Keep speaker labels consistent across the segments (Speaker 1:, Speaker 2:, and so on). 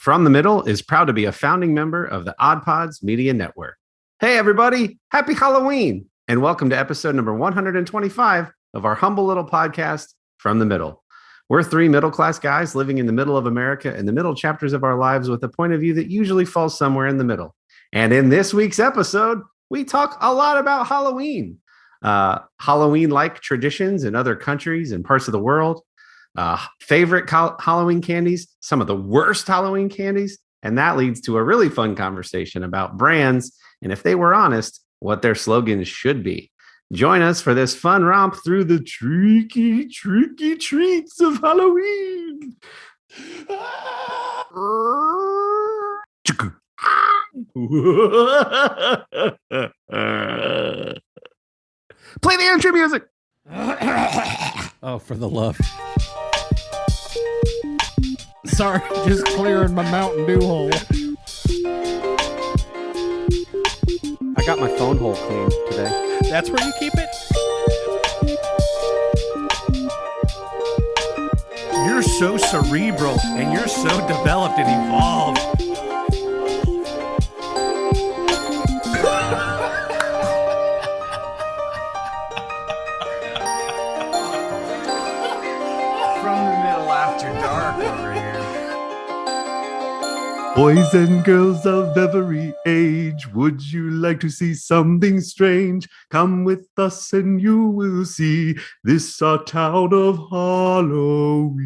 Speaker 1: From the Middle is proud to be a founding member of the Odd Pods Media Network. Hey, everybody, happy Halloween, and welcome to episode number 125 of our humble little podcast, From the Middle. We're three middle-class guys living in the middle of America in the middle chapters of our lives with a point of view that usually falls somewhere in the middle. And in this week's episode, we talk a lot about Halloween, Halloween-like traditions in other countries and parts of the world, favorite Halloween candies, some of the worst Halloween candies, and that leads to a really fun conversation about brands and, if they were honest, what their slogans should be. Join us for this fun romp through the tricky treats of Halloween. Play the intro music.
Speaker 2: Oh, for the love. Sorry, just clearing my Mountain Dew hole.
Speaker 1: I got my phone hole cleaned today.
Speaker 2: That's where you keep it? You're so cerebral and you're so developed and evolved.
Speaker 3: From the Middle after dark over here.
Speaker 1: Boys and girls of every age, would you like to see something strange? Come with us and you will see this our town of Halloween.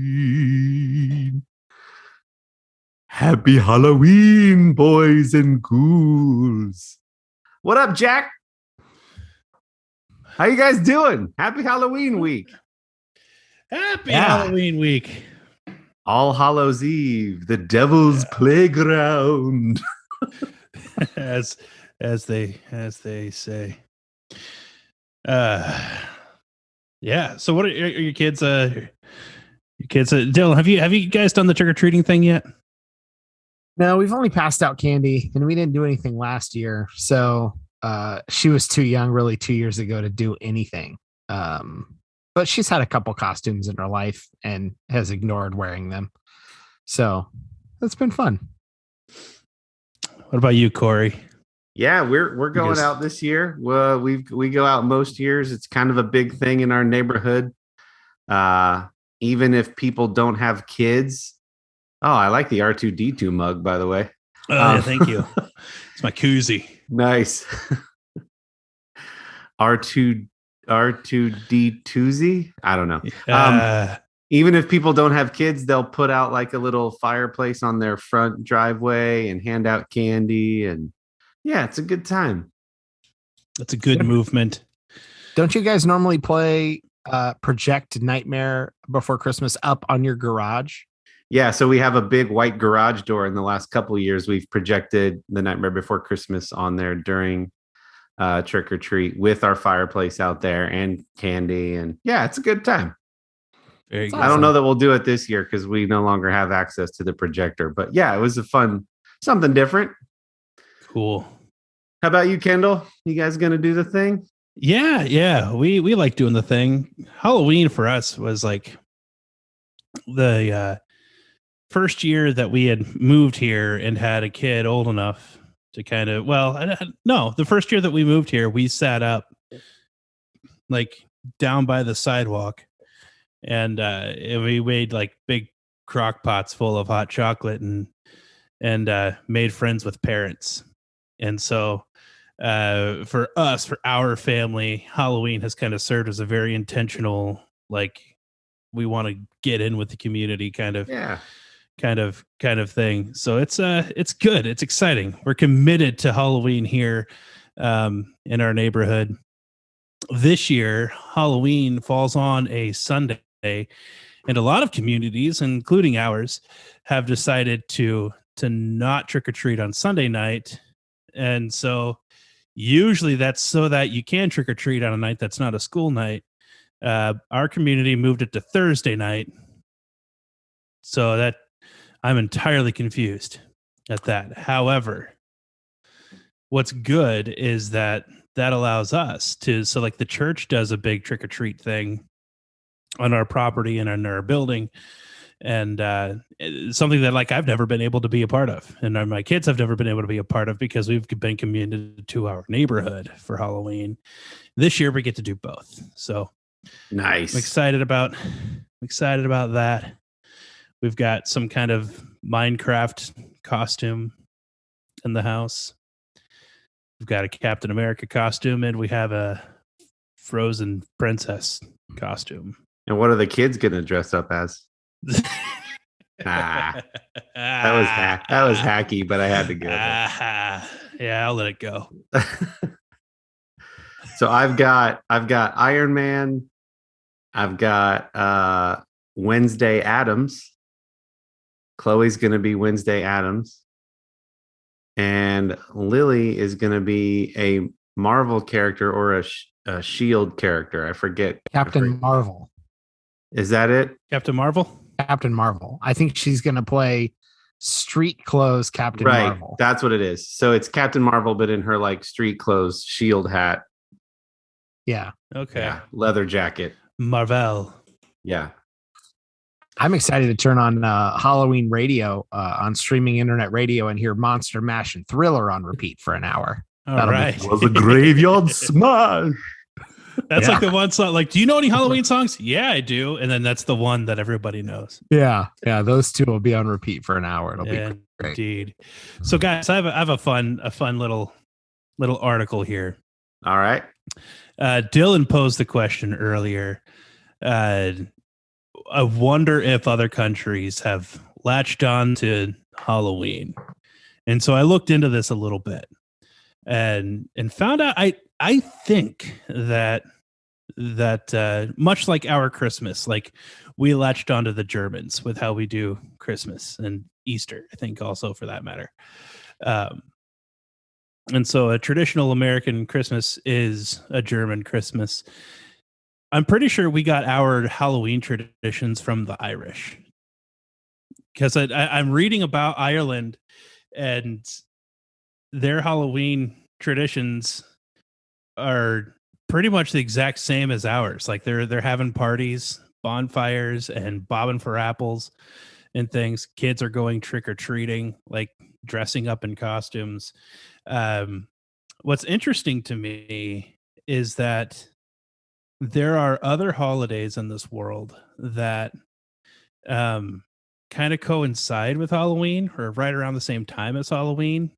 Speaker 1: Happy Halloween, boys and ghouls. What up, Jack? How you guys doing? Happy Halloween week.
Speaker 2: Happy Halloween week.
Speaker 1: All Hallows Eve, the devil's playground.
Speaker 2: as they say. Yeah. So what are your kids Dylan, have you guys done the trick-or-treating thing yet?
Speaker 4: No, we've only passed out candy and we didn't do anything last year. So she was too young really 2 years ago to do anything. But she's had a couple costumes in her life and has ignored wearing them. So it's been fun.
Speaker 2: What about you, Corey?
Speaker 1: Yeah, we're going out this year. Well, we go out most years. It's kind of a big thing in our neighborhood. Even if people don't have kids. Oh, I like the R2D2 mug, by the way.
Speaker 2: Yeah, thank you. It's my koozie.
Speaker 1: Nice. R2D2Z? I don't know. Even if people don't have kids, they'll put out like a little fireplace on their front driveway and hand out candy. And yeah, it's a good time.
Speaker 2: That's a good movement.
Speaker 4: Don't you guys normally play Project Nightmare Before Christmas up on your garage?
Speaker 1: Yeah, so we have a big white garage door. In the last couple of years, we've projected the Nightmare Before Christmas on there during trick or treat with our fireplace out there and candy, and yeah, it's a good time.
Speaker 2: Very good.
Speaker 1: I don't know that we'll do it this year because we no longer have access to the projector, but yeah, it was a fun, something different.
Speaker 2: Cool.
Speaker 1: How about you, Kendall? You guys gonna do the thing?
Speaker 2: Yeah, we like doing the thing. Halloween for us was like the first year that we had moved here and had a kid old enough to kind of, the first year that we moved here, we sat up like down by the sidewalk and we made like big crock pots full of hot chocolate and made friends with parents. And so for us, for our family, Halloween has kind of served as a very intentional, like we want to get in with the community kind of thing. So it's good. It's exciting. We're committed to Halloween here in our neighborhood. This year, Halloween falls on a Sunday, and a lot of communities, including ours, have decided to not trick or treat on Sunday night. And so usually that's so that you can trick or treat on a night that's not a school night. Our community moved it to Thursday night. So that I'm entirely confused at that. However, what's good is that allows us to, so like the church does a big trick or treat thing on our property and in our building. and it's something that like I've never been able to be a part of, and my kids have never been able to be a part of because we've been committed to our neighborhood for Halloween. This year we get to do both, so
Speaker 1: Nice.
Speaker 2: I'm excited about that. We've got some kind of Minecraft costume in the house. We've got a Captain America costume, and we have a Frozen princess costume.
Speaker 1: And what are the kids going to dress up as? That was hacky, but I had to go.
Speaker 2: Yeah, I'll let it go.
Speaker 1: So I've got Iron Man. I've got Wednesday Addams. Chloe's going to be Wednesday Addams. And Lily is going to be a Marvel character or a Shield character. I forget.
Speaker 4: Captain Marvel.
Speaker 1: Is that it?
Speaker 2: Captain Marvel?
Speaker 4: Captain Marvel. I think she's going to play street clothes Captain
Speaker 1: Right.
Speaker 4: Marvel.
Speaker 1: That's what it is. So it's Captain Marvel, but in her like street clothes, Shield hat.
Speaker 4: Yeah.
Speaker 2: Okay.
Speaker 1: Yeah. Leather jacket.
Speaker 2: Marvel.
Speaker 1: Yeah.
Speaker 4: I'm excited to turn on Halloween radio on streaming internet radio and hear Monster Mash and Thriller on repeat for an hour.
Speaker 2: All right.
Speaker 1: Was a graveyard smash.
Speaker 2: That's
Speaker 4: Yeah.
Speaker 2: like the one song. Like, do you know any Halloween songs? Yeah, I do. And then that's the one that everybody knows.
Speaker 4: Yeah. Those two will be on repeat for an hour. It'll be great.
Speaker 2: Indeed. So, guys, I have a fun little article here.
Speaker 1: All right.
Speaker 2: Dylan posed the question earlier. I wonder if other countries have latched on to Halloween, and so I looked into this a little bit, and found out I think that much like our Christmas, like we latched onto the Germans with how we do Christmas and Easter, I think also for that matter. And so a traditional American Christmas is a German Christmas. I'm pretty sure we got our Halloween traditions from the Irish, because I'm reading about Ireland and their Halloween traditions are pretty much the exact same as ours. Like they're having parties, bonfires, and bobbing for apples and things. Kids are going trick or treating, like dressing up in costumes. What's interesting to me is that there are other holidays in this world that kind of coincide with Halloween or right around the same time as Halloween,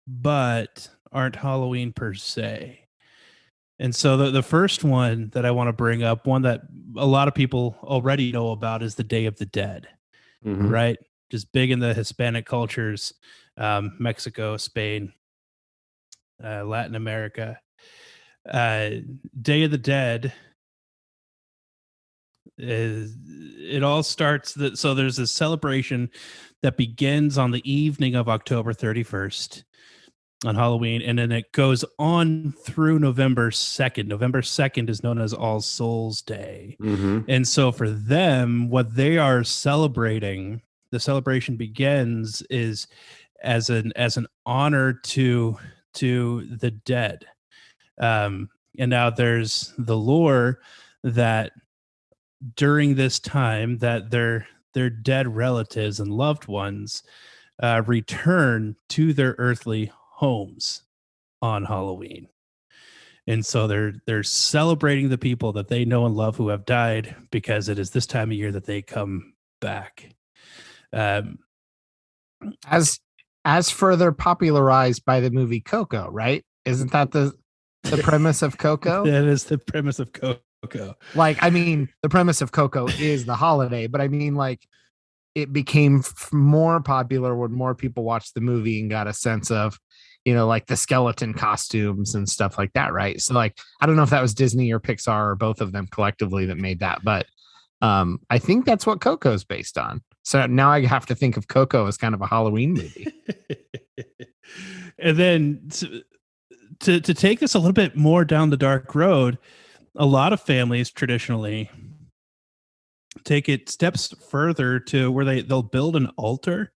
Speaker 2: but aren't Halloween per se. And so the first one that I want to bring up, one that a lot of people already know about, is the Day of the Dead, right? Just big in the Hispanic cultures, Mexico, Spain, Latin America. Day of the Dead it all starts so there's this celebration that begins on the evening of October 31st on Halloween, and then it goes on through November 2nd. November 2nd is known as All Souls Day. And so for them, what they are celebrating, the celebration begins is as an honor to the dead. And now there's the lore that during this time that their dead relatives and loved ones return to their earthly homes on Halloween. And so they're celebrating the people that they know and love who have died, because it is this time of year that they come back.
Speaker 4: As further popularized by the movie Coco, right? Isn't that the premise of Coco?
Speaker 2: That is the premise of Coco.
Speaker 4: Like, I mean, the premise of Coco is the holiday, but I mean, like, it became more popular when more people watched the movie and got a sense of, like the skeleton costumes and stuff like that, right? So, like, I don't know if that was Disney or Pixar or both of them collectively that made that, but I think that's what Coco's based on. So now I have to think of Coco as kind of a Halloween movie.
Speaker 2: And then to take this a little bit more down the dark road, a lot of families traditionally take it steps further to where they'll build an altar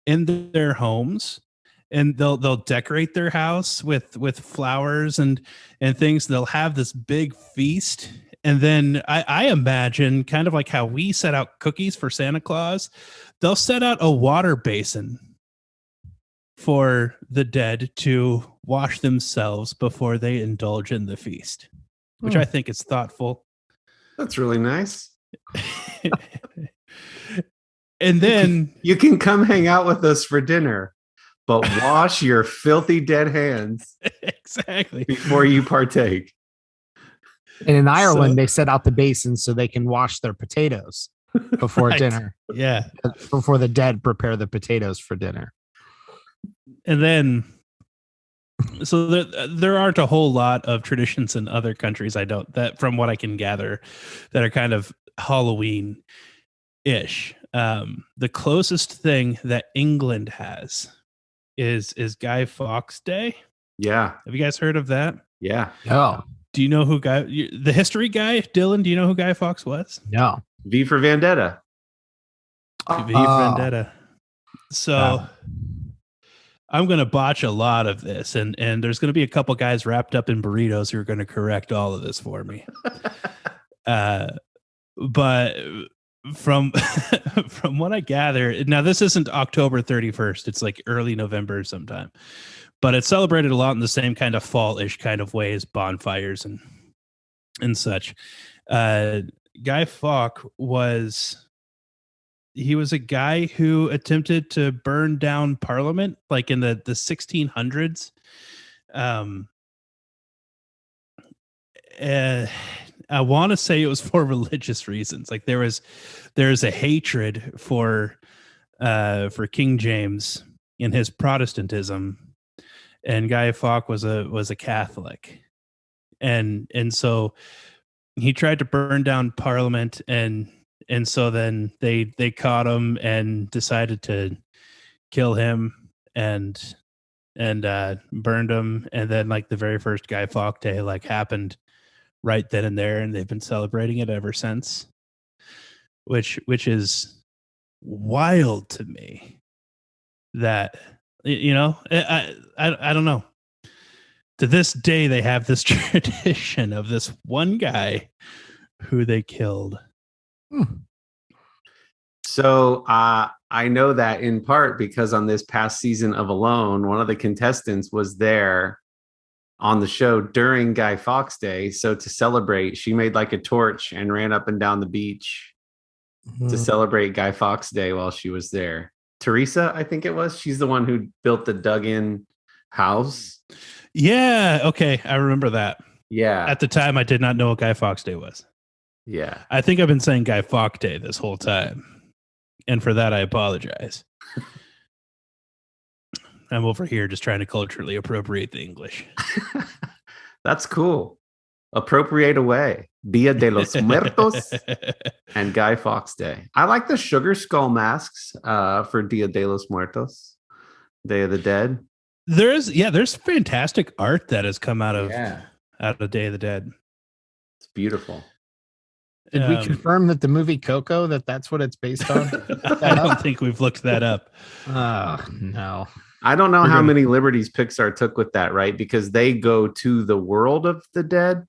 Speaker 2: in their homes, and they'll decorate their house with flowers and things. They'll have this big feast, And then I imagine kind of like how we set out cookies for Santa Claus, they'll set out a water basin for the dead to wash themselves before they indulge in the feast, which I think is thoughtful.
Speaker 1: That's really nice.
Speaker 2: And then
Speaker 1: you can come hang out with us for dinner, but wash your filthy dead hands
Speaker 2: exactly
Speaker 1: before you partake.
Speaker 4: And in Ireland, they set out the basin so they can wash their potatoes before dinner.
Speaker 2: Yeah.
Speaker 4: Before the dead prepare the potatoes for dinner.
Speaker 2: And then, so there aren't a whole lot of traditions in other countries, from what I can gather, that are kind of Halloween-ish. The closest thing that England has is Guy Fawkes Day.
Speaker 1: Yeah.
Speaker 2: Have you guys heard of that?
Speaker 1: Yeah.
Speaker 4: Oh.
Speaker 2: Do you know who the history guy, Dylan? Do you know who Guy Fawkes was?
Speaker 4: No.
Speaker 1: V for Vendetta.
Speaker 2: V for Vendetta. So I'm going to botch a lot of this, and there's going to be a couple guys wrapped up in burritos who are going to correct all of this for me. But from what I gather, now this isn't October 31st. It's like early November sometime. But it's celebrated a lot in the same kind of fall-ish kind of way as bonfires and such. Guy Fawkes was a guy who attempted to burn down Parliament, like in the 1600s. I want to say it was for religious reasons. Like there's a hatred for King James in his Protestantism. And Guy Fawkes was a Catholic, and so he tried to burn down Parliament, and so then they caught him and decided to kill him and burned him, and then like the very first Guy Fawkes Day like happened right then and there, and they've been celebrating it ever since, which is wild to me. That. You know, I don't know. To this day, they have this tradition of this one guy who they killed.
Speaker 1: So I know that in part because on this past season of Alone, one of the contestants was there on the show during Guy Fawkes Day. So to celebrate, she made like a torch and ran up and down the beach to celebrate Guy Fawkes Day while she was there. Teresa, I think it was. She's the one who built the dug-in house.
Speaker 2: Yeah. Okay. I remember that.
Speaker 1: Yeah.
Speaker 2: At the time, I did not know what Guy Fawkes Day was.
Speaker 1: Yeah.
Speaker 2: I think I've been saying Guy Fawkes Day this whole time. And for that, I apologize. I'm over here just trying to culturally appropriate the English.
Speaker 1: That's cool. Appropriate away. Dia de los Muertos and Guy Fawkes Day. I like the sugar skull masks for Dia de los Muertos, Day of the Dead.
Speaker 2: There's fantastic art that has come out of Day of the Dead.
Speaker 1: It's beautiful.
Speaker 4: Did we confirm that the movie Coco, that's what it's based on?
Speaker 2: I don't think we've looked that up.
Speaker 4: Oh, no.
Speaker 1: I don't know how many liberties Pixar took with that, right? Because they go to the world of the dead.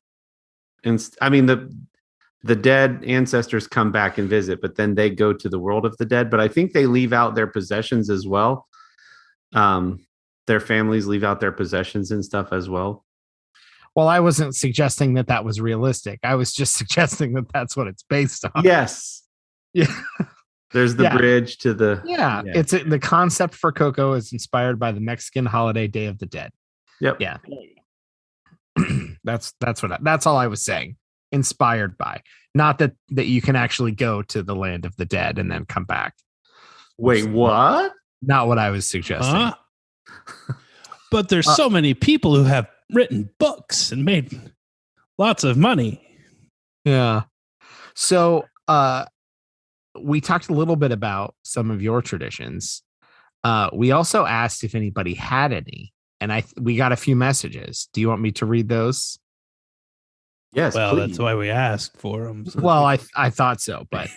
Speaker 1: And I mean, the dead ancestors come back and visit, but then they go to the world of the dead. But I think they leave out their possessions as well. Their families leave out their possessions and stuff as well.
Speaker 4: Well, I wasn't suggesting that was realistic. I was just suggesting that that's what it's based on.
Speaker 1: Yes.
Speaker 4: Yeah.
Speaker 1: There's the bridge to the.
Speaker 4: Yeah. It's the concept for Coco is inspired by the Mexican holiday Day of the Dead.
Speaker 1: Yep.
Speaker 4: Yeah. That's all I was saying. Inspired by, not that you can actually go to the land of the dead and then come back.
Speaker 1: Wait, what?
Speaker 4: Not what I was suggesting.
Speaker 2: But there's so many people who have written books and made lots of money.
Speaker 4: Yeah. So we talked a little bit about some of your traditions. We also asked if anybody had any, and we got a few messages. Do you want me to read those?
Speaker 1: Yes.
Speaker 2: Well,
Speaker 1: please.
Speaker 2: that's why we asked for them. So.
Speaker 4: Well, I thought so, but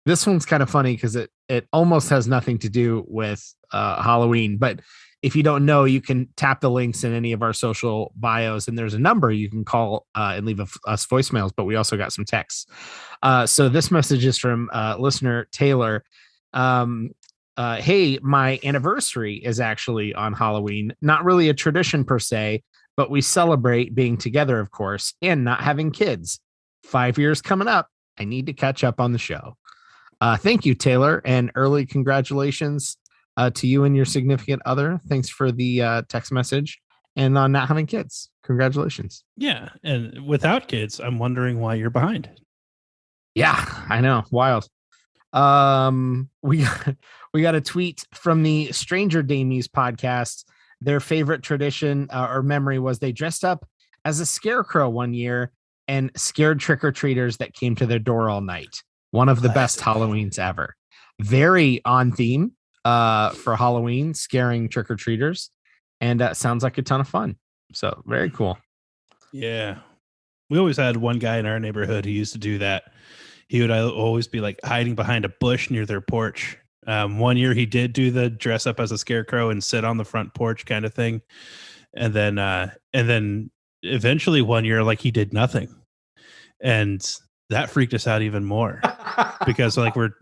Speaker 4: this one's kind of funny because it almost has nothing to do with Halloween, but if you don't know, you can tap the links in any of our social bios, and there's a number you can call and leave us voicemails, but we also got some texts. So this message is from listener Taylor. Hey, my anniversary is actually on Halloween. Not really a tradition per se, but we celebrate being together, of course, and not having kids. 5 years coming up. I need to catch up on the show. Thank you, Taylor, and early congratulations to you and your significant other. Thanks for the text message and on not having kids. Congratulations.
Speaker 2: Yeah. And without kids, I'm wondering why you're behind.
Speaker 4: Yeah, I know. Wild. We got a tweet from the Stranger Damies podcast. Their favorite tradition or memory was they dressed up as a scarecrow one year and scared trick-or-treaters that came to their door all night. One of the best Halloweens ever. Very on theme for Halloween, scaring trick-or-treaters. And sounds like a ton of fun. So very cool.
Speaker 2: Yeah. We always had one guy in our neighborhood who used to do that. He would always be like hiding behind a bush near their porch. One year he did do the dress up as a scarecrow and sit on the front porch kind of thing. And then eventually one year, like he did nothing. And that freaked us out even more because like we're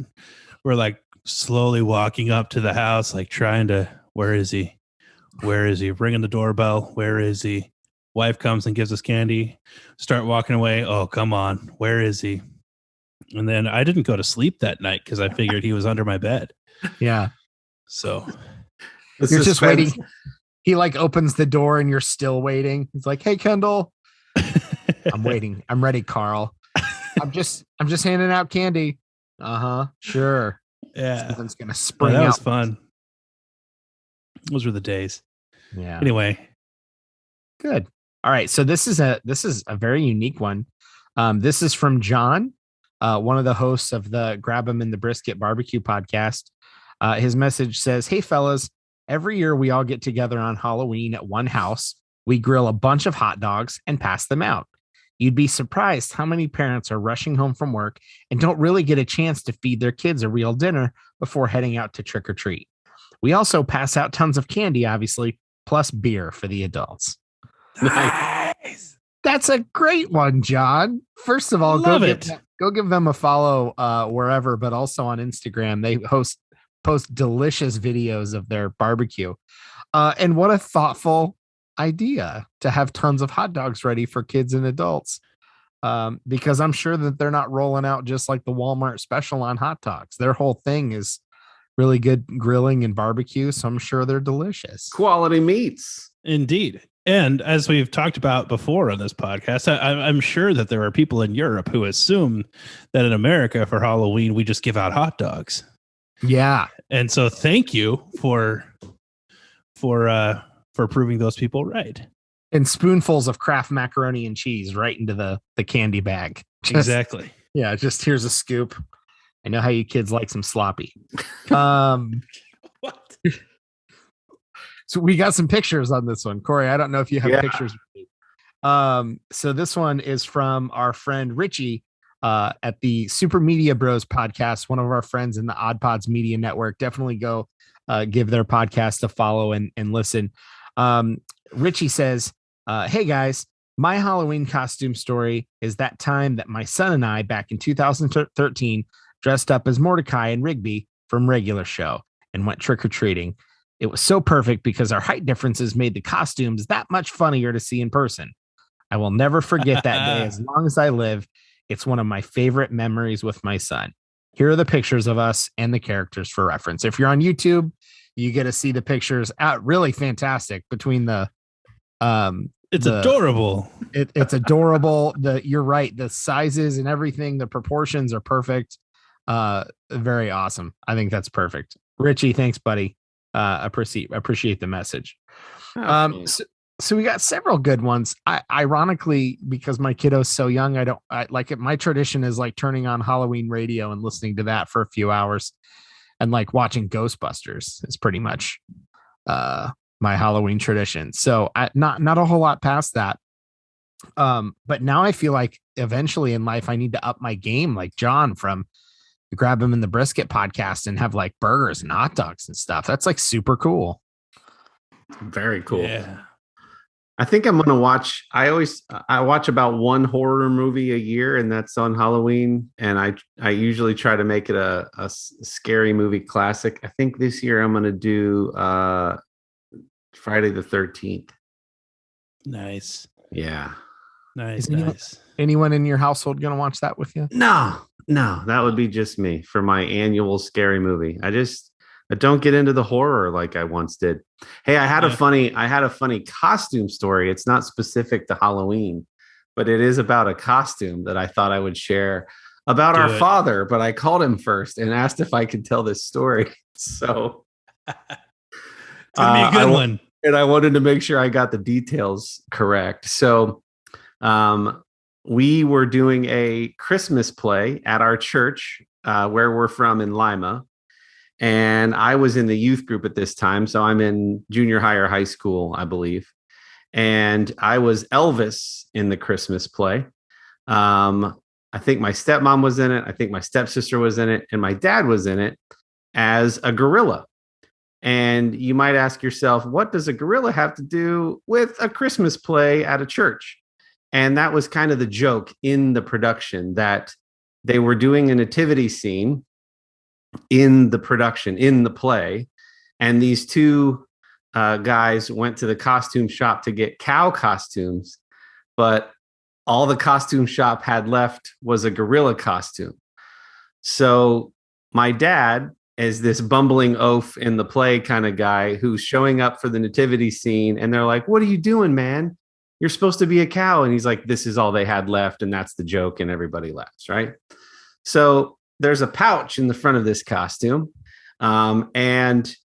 Speaker 2: like slowly walking up to the house, like trying to, where is he? Where is he? Ringing the doorbell. Where is he? Wife comes and gives us candy. Start walking away. Oh, come on. Where is he? And then I didn't go to sleep that night because I figured he was under my bed.
Speaker 4: Yeah.
Speaker 2: So
Speaker 4: you're just waiting. He like opens the door and you're still waiting. He's like, "Hey, Kendall, I'm waiting. I'm ready, Carl. I'm just handing out candy." Sure.
Speaker 2: Yeah.
Speaker 4: Someone's gonna spring
Speaker 2: that
Speaker 4: out.
Speaker 2: was fun. Those were the days.
Speaker 4: Yeah.
Speaker 2: Anyway.
Speaker 4: Good. All right. So this is a very unique one. This is from John, one of the hosts of the Grab 'em in the Brisket Barbecue podcast. His message says, "Hey fellas, every year we all get together on Halloween at one house. We grill a bunch of hot dogs and pass them out. You'd be surprised how many parents are rushing home from work and don't really get a chance to feed their kids a real dinner before heading out to trick or treat. We also pass out tons of candy, obviously, plus beer for the adults."
Speaker 2: Nice.
Speaker 4: That's a great one, John. First of all, go give them a follow wherever, but also on Instagram. They post delicious videos of their barbecue. And what a thoughtful idea to have tons of hot dogs ready for kids and adults. Because I'm sure that they're not rolling out just like the Walmart special on hot dogs. Their whole thing is really good grilling and barbecue. So I'm sure they're delicious.
Speaker 1: Quality meats.
Speaker 2: Indeed. And as we've talked about before on this podcast, I'm sure that there are people in Europe who assume that in America for Halloween, we just give out hot dogs.
Speaker 4: Yeah.
Speaker 2: And so thank you for proving those people right.
Speaker 4: And spoonfuls of Kraft macaroni and cheese right into the candy bag.
Speaker 2: Exactly.
Speaker 4: Yeah. Just here's a scoop. I know how you kids like some sloppy. What? So we got some pictures on this one. Corey, I don't know if you have pictures. So this one is from our friend Richie at the Super Media Bros podcast, one of our friends in the Odd Pods Media Network. Definitely go give their podcast a follow and listen. Richie says, "Hey guys, my Halloween costume story is that time that my son and I back in 2013 dressed up as Mordecai and Rigby from Regular Show and went trick-or-treating. It was so perfect because our height differences made the costumes that much funnier to see in person. I will never forget that day as long as I live. It's one of my favorite memories with my son. Here are the pictures of us and the characters for reference." If you're on YouTube, you get to see the pictures out. Really fantastic between the
Speaker 2: adorable.
Speaker 4: It's adorable. You're right. The sizes and everything, the proportions are perfect. Very awesome. I think that's perfect. Richie, thanks, buddy. Appreciate the message. So we got several good ones. Ironically, because my kiddo's so young, I like it. My tradition is like turning on Halloween radio and listening to that for a few hours, and like watching Ghostbusters is pretty much my Halloween tradition. So not a whole lot past that. But now I feel like eventually in life I need to up my game, like John from Grab 'em in the Brisket podcast, and have like burgers and hot dogs and stuff. That's like super cool.
Speaker 1: Very cool.
Speaker 2: Yeah.
Speaker 1: I think I'm gonna watch. I watch about one horror movie a year, and that's on Halloween. And I usually try to make it a scary movie classic. I think this year I'm gonna do Friday the 13th.
Speaker 2: Nice.
Speaker 1: Yeah.
Speaker 2: Nice.
Speaker 4: Is anyone-
Speaker 2: Nice.
Speaker 4: Anyone in your household gonna watch that with you?
Speaker 1: No, that would be just me for my annual scary movie. I don't get into the horror like I once did. Hey, I had a funny costume story. It's not specific to Halloween, but it is about a costume that I thought I would share about
Speaker 2: Do
Speaker 1: our
Speaker 2: it.
Speaker 1: father, but I called him first and asked if I could tell this story. So
Speaker 2: It's gonna be a good
Speaker 1: I-
Speaker 2: one.
Speaker 1: and I wanted to make sure I got the details correct. So we were doing a Christmas play at our church where we're from in Lima. And I was in the youth group at this time. So I'm in junior high or high school, I believe. And I was Elvis in the Christmas play. I think my stepmom was in it. I think my stepsister was in it. And my dad was in it as a gorilla. And you might ask yourself, what does a gorilla have to do with a Christmas play at a church? And that was kind of the joke in the production, that they were doing a nativity scene in the production, in the play. And these two guys went to the costume shop to get cow costumes, but all the costume shop had left was a gorilla costume. So my dad, as this bumbling oaf in the play kind of guy who's showing up for the nativity scene, and they're like, "What are you doing, man? You're supposed to be a cow." And he's like, "This is all they had left." And that's the joke. And everybody laughs, right? So there's a pouch in the front of this costume. And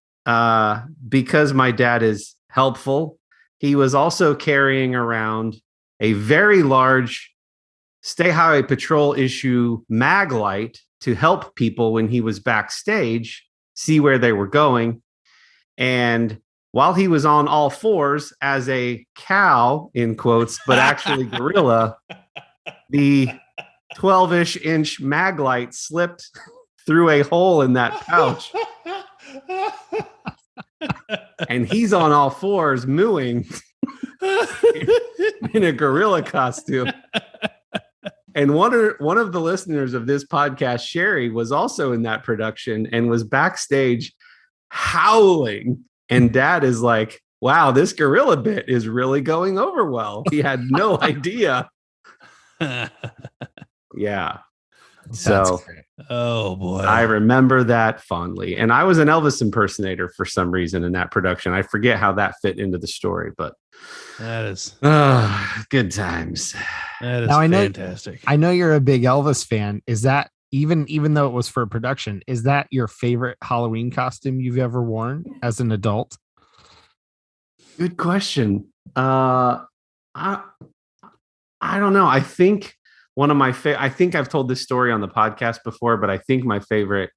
Speaker 1: because my dad is helpful, he was also carrying around a very large State Highway Patrol issue mag light to help people when he was backstage see where they were going. And while he was on all fours as a cow, in quotes, but actually gorilla, the 12-ish inch mag light slipped through a hole in that pouch. And he's on all fours mooing in a gorilla costume. And one of the listeners of this podcast, Sherry, was also in that production and was backstage howling. And Dad is like, "Wow, this gorilla bit is really going over well." He had no idea. Yeah. So
Speaker 2: Oh boy.
Speaker 1: I remember that fondly. And I was an Elvis impersonator for some reason in that production. I forget how that fit into the story, but
Speaker 2: That is
Speaker 1: good times.
Speaker 4: Now,
Speaker 2: fantastic.
Speaker 4: I know you're a big Elvis fan. Is that even though it was for a production, is that your favorite Halloween costume you've ever worn as an adult?
Speaker 1: Good question. I don't know. I think one of my I think I've told this story on the podcast before, but I think my favorite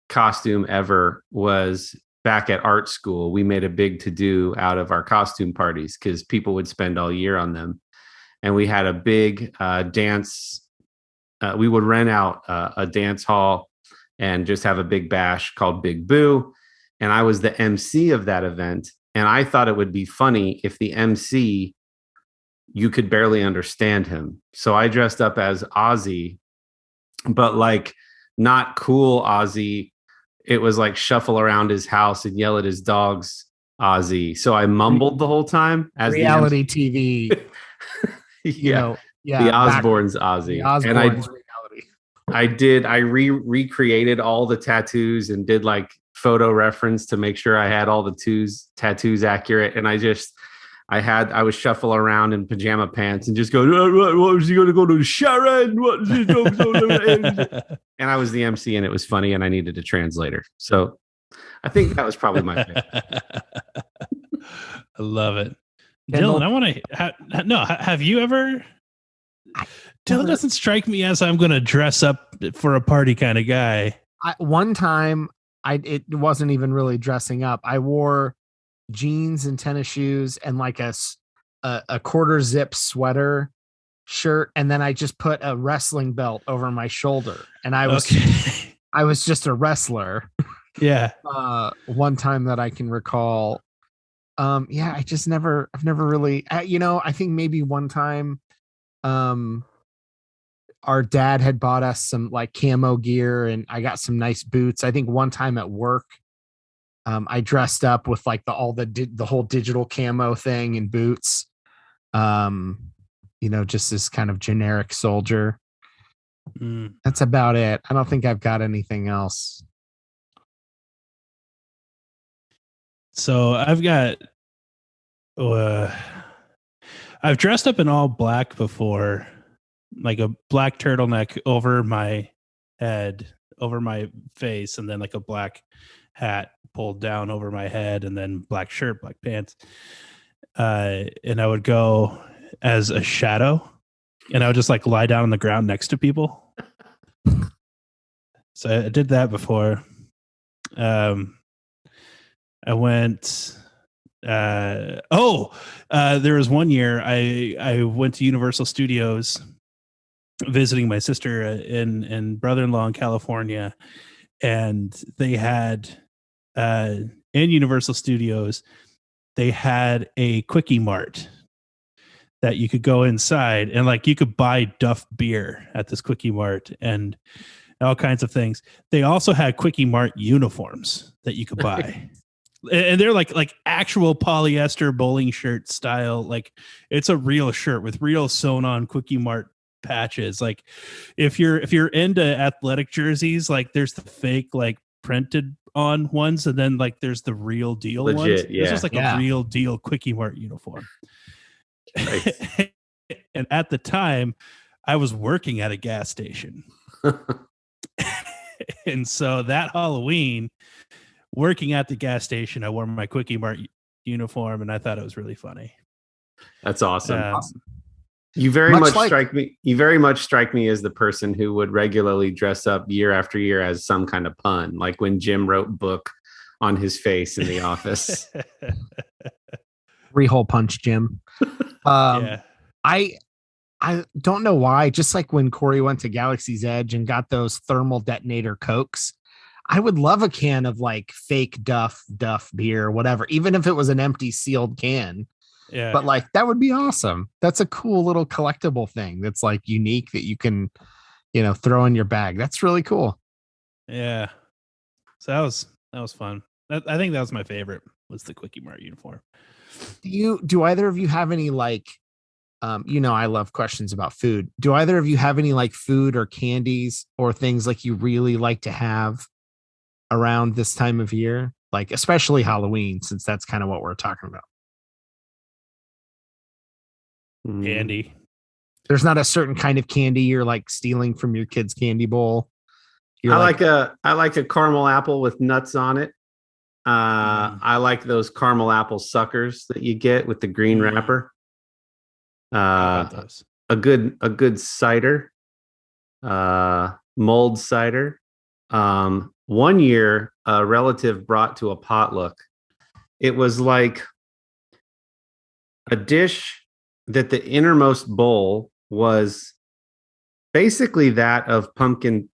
Speaker 1: costume ever was back at art school. We made a big to-do out of our costume parties because people would spend all year on them. And we had a big dance. We would rent out a dance hall and just have a big bash called Big Boo. And I was the MC of that event. And I thought it would be funny if the MC, you could barely understand him. So I dressed up as Ozzy, but like not cool Ozzy. It was like shuffle around his house and yell at his dogs, Ozzy. So I mumbled the whole time as
Speaker 4: reality TV.
Speaker 1: Yeah.
Speaker 4: Yeah.
Speaker 1: The Osbournes Ozzy.
Speaker 4: The Osbournes reality.
Speaker 1: I recreated all the tattoos and did like photo reference to make sure I had all the tattoos accurate. And I was shuffle around in pajama pants and just go, what was he going to go to Sharon? What is he going to And I was the MC and it was funny and I needed a translator. So I think that was probably my favorite.
Speaker 2: I love it.
Speaker 4: Kendall?
Speaker 2: Dylan, I want to have you ever? Dylan doesn't strike me as I'm going to dress up for a party kind of guy.
Speaker 4: One time, it wasn't even really dressing up. I wore jeans and tennis shoes and like a quarter zip sweater shirt, and then I just put a wrestling belt over my shoulder, and I was just a wrestler.
Speaker 2: Yeah.
Speaker 4: One time that I can recall, Yeah, I've never really, I think maybe one time, um, our dad had bought us some like camo gear and I got some nice boots. I think one time at work, I dressed up with like the whole digital camo thing and boots. Just this kind of generic soldier. That's about it. I don't think I've got anything else.
Speaker 2: So I've dressed up in all black before, like a black turtleneck over my head, over my face, and then like a black hat pulled down over my head, and then black shirt, black pants. And I would go as a shadow, and I would just like lie down on the ground next to people. So I did that before. I went. There was one year I went to Universal Studios visiting my sister and brother-in-law in California, and they had in Universal Studios they had a Quickie Mart that you could go inside and like you could buy Duff beer at this Quickie Mart and all kinds of things. They also had Quickie Mart uniforms that you could buy. And they're like actual polyester bowling shirt style. Like it's a real shirt with real sewn on Quickie Mart patches. Like if you're into athletic jerseys, like there's the fake like printed on ones, and then like there's the real deal
Speaker 1: Legit,
Speaker 2: ones.
Speaker 1: yeah.
Speaker 2: This was like a real deal Quickie Mart uniform. Nice. And at the time, I was working at a gas station. And so that Halloween, working at the gas station, I wore my Quickie Mart uniform, and I thought it was really funny.
Speaker 1: That's awesome. You very much strike me. You very much strike me as the person who would regularly dress up year after year as some kind of pun, like when Jim wrote "book" on his face in the office.
Speaker 4: 3-hole punch, Jim.
Speaker 2: Yeah.
Speaker 4: I don't know why. Just like when Corey went to Galaxy's Edge and got those thermal detonator Cokes, I would love a can of like fake Duff beer, whatever, even if it was an empty sealed can.
Speaker 2: Yeah.
Speaker 4: But like that would be awesome. That's a cool little collectible thing that's like unique that you can, throw in your bag. That's really cool.
Speaker 2: Yeah. So that was fun. I think that was my favorite, was the Quickie Mart uniform.
Speaker 4: Do either of you have any like I love questions about food. Do either of you have any like food or candies or things like you really like to have around this time of year? Like especially Halloween, since that's kind of what we're talking about.
Speaker 2: Candy.
Speaker 4: There's not a certain kind of candy you're like stealing from your kid's candy bowl.
Speaker 1: I like a caramel apple with nuts on it. I like those caramel apple suckers that you get with the green wrapper. A good cider, mulled cider. One year, a relative brought to a potluck. It was like a dish that the innermost bowl was basically that of pumpkin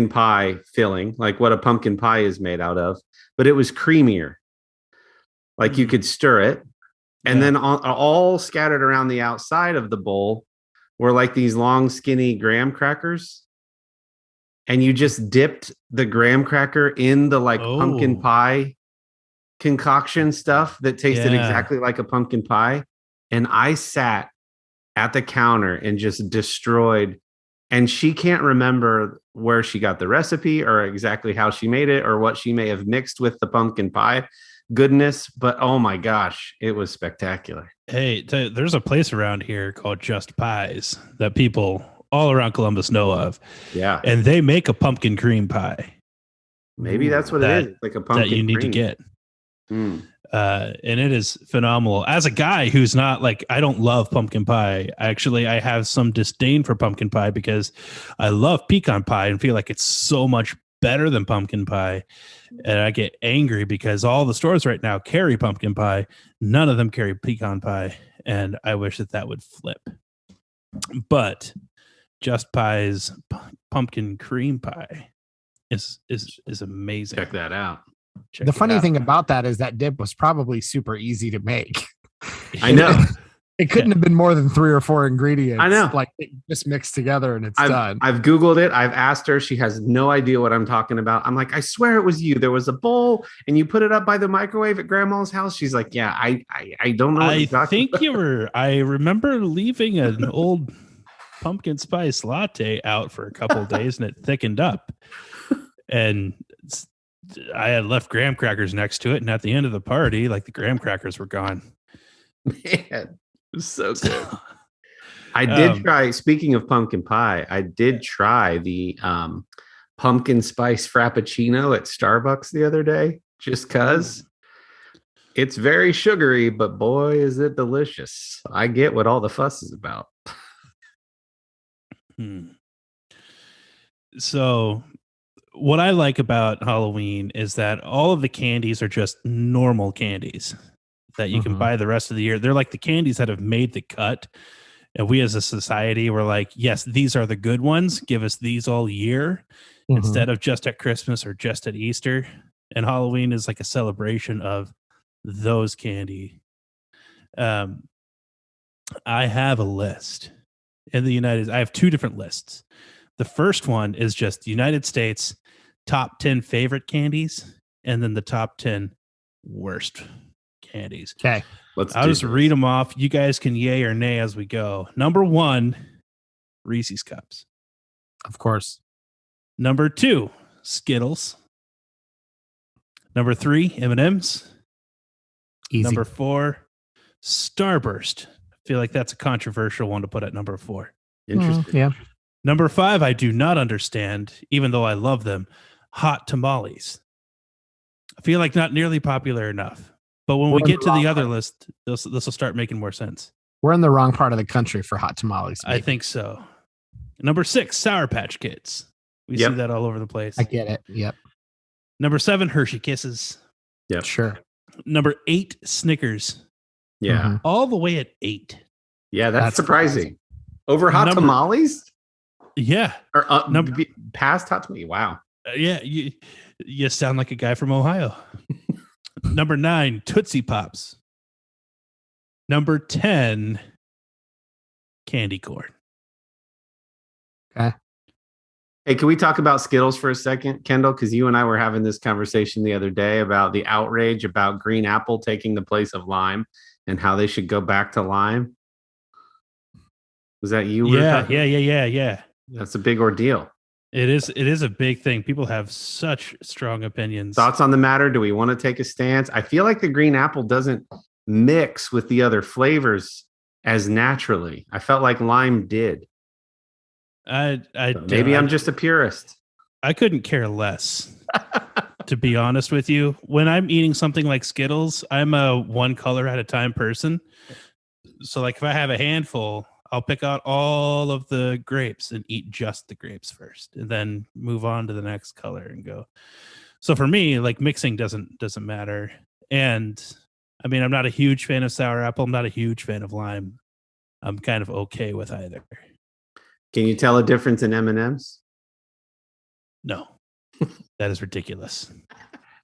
Speaker 1: pie filling, like what a pumpkin pie is made out of, but it was creamier. Like you could stir it. And then all scattered around the outside of the bowl were like these long, skinny graham crackers. And you just dipped the graham cracker in the like pumpkin pie concoction stuff that tasted exactly like a pumpkin pie. And I sat at the counter and just destroyed. And she can't remember where she got the recipe or exactly how she made it or what she may have mixed with the pumpkin pie goodness, but oh my gosh, it was spectacular.
Speaker 2: Hey, there's a place around here called Just Pies that people all around Columbus know of.
Speaker 1: Yeah.
Speaker 2: And they make a pumpkin cream pie.
Speaker 1: Maybe that's what it is. It's like a pumpkin
Speaker 2: that you need
Speaker 1: cream.
Speaker 2: to get. And it is phenomenal. As a guy who's not like, I don't love pumpkin pie. Actually, I have some disdain for pumpkin pie because I love pecan pie and feel like it's so much better than pumpkin pie. And I get angry because all the stores right now carry pumpkin pie. None of them carry pecan pie. And I wish that would flip. But Just Pie's pumpkin cream pie is amazing.
Speaker 1: Check that out.
Speaker 2: Check
Speaker 4: The
Speaker 2: it
Speaker 4: funny
Speaker 2: out.
Speaker 4: thing about that is that dip was probably super easy to make.
Speaker 1: I know.
Speaker 4: It couldn't have been more than 3 or 4 ingredients.
Speaker 1: I know.
Speaker 4: Like it just mixed together and it's done.
Speaker 1: I've Googled it. I've asked her. She has no idea what I'm talking about. I'm like, I swear it was you. There was a bowl and you put it up by the microwave at grandma's house. She's like, yeah, I don't know. What
Speaker 2: I
Speaker 1: you're talking
Speaker 2: think you were. I remember leaving an old pumpkin spice latte out for a couple of days, and it thickened up. And I had left graham crackers next to it, and at the end of the party, like the graham crackers were gone.
Speaker 1: Man, it was so good. I did try, speaking of pumpkin pie, I did try the pumpkin spice frappuccino at Starbucks the other day, just because it's very sugary, but boy, is it delicious. I get what all the fuss is about.
Speaker 2: So what I like about Halloween is that all of the candies are just normal candies that you can buy the rest of the year. They're like the candies that have made the cut. And we as a society, we're like, yes, these are the good ones. Give us these all year instead of just at Christmas or just at Easter. And Halloween is like a celebration of those candy. I have a list in the I have 2 different lists. The first one is just United States top 10 favorite candies, and then the top 10 worst candies.
Speaker 4: Okay.
Speaker 2: I'll just read them off. You guys can yay or nay as we go. Number 1, Reese's Cups.
Speaker 4: Of course.
Speaker 2: Number 2, Skittles. Number 3, M&M's.
Speaker 4: Easy.
Speaker 2: Number 4, Starburst. I feel like that's a controversial one to put at number 4.
Speaker 1: Interesting.
Speaker 4: Yeah.
Speaker 2: Number 5, I do not understand, even though I love them. Hot tamales. I feel like not nearly popular enough. But when we get to the other list, this will start making more sense.
Speaker 4: We're in the wrong part of the country for hot tamales.
Speaker 2: I think so. Number 6, Sour Patch Kids. We see that all over the place.
Speaker 4: I get it. Yep.
Speaker 2: Number 7, Hershey Kisses.
Speaker 1: Yep.
Speaker 4: Sure.
Speaker 2: Number 8, Snickers.
Speaker 1: Yeah.
Speaker 2: All the way at 8.
Speaker 1: Yeah, that's surprising. Over hot tamales?
Speaker 2: Yeah.
Speaker 1: Or past hot tamales? Wow.
Speaker 2: Yeah, you sound like a guy from Ohio. Number 9, Tootsie Pops. Number 10, candy corn.
Speaker 4: Okay.
Speaker 1: Hey, can we talk about Skittles for a second, Kendall? Because you and I were having this conversation the other day about the outrage about green apple taking the place of lime and how they should go back to lime. Was that you?
Speaker 2: Yeah.
Speaker 1: That's a big ordeal.
Speaker 2: It is a big thing. People have such strong opinions.
Speaker 1: Thoughts on the matter? Do we want to take a stance? I feel like the green apple doesn't mix with the other flavors as naturally. I felt like lime did. Maybe I'm just a purist.
Speaker 2: I couldn't care less, to be honest with you. When I'm eating something like Skittles, I'm a one color at a time person. So like if I have a handful, I'll pick out all of the grapes and eat just the grapes first, and then move on to the next color and go. So for me, like mixing doesn't matter. And I mean, I'm not a huge fan of sour apple. I'm not a huge fan of lime. I'm kind of okay with either.
Speaker 1: Can you tell a difference in M&Ms?
Speaker 2: No, that is ridiculous.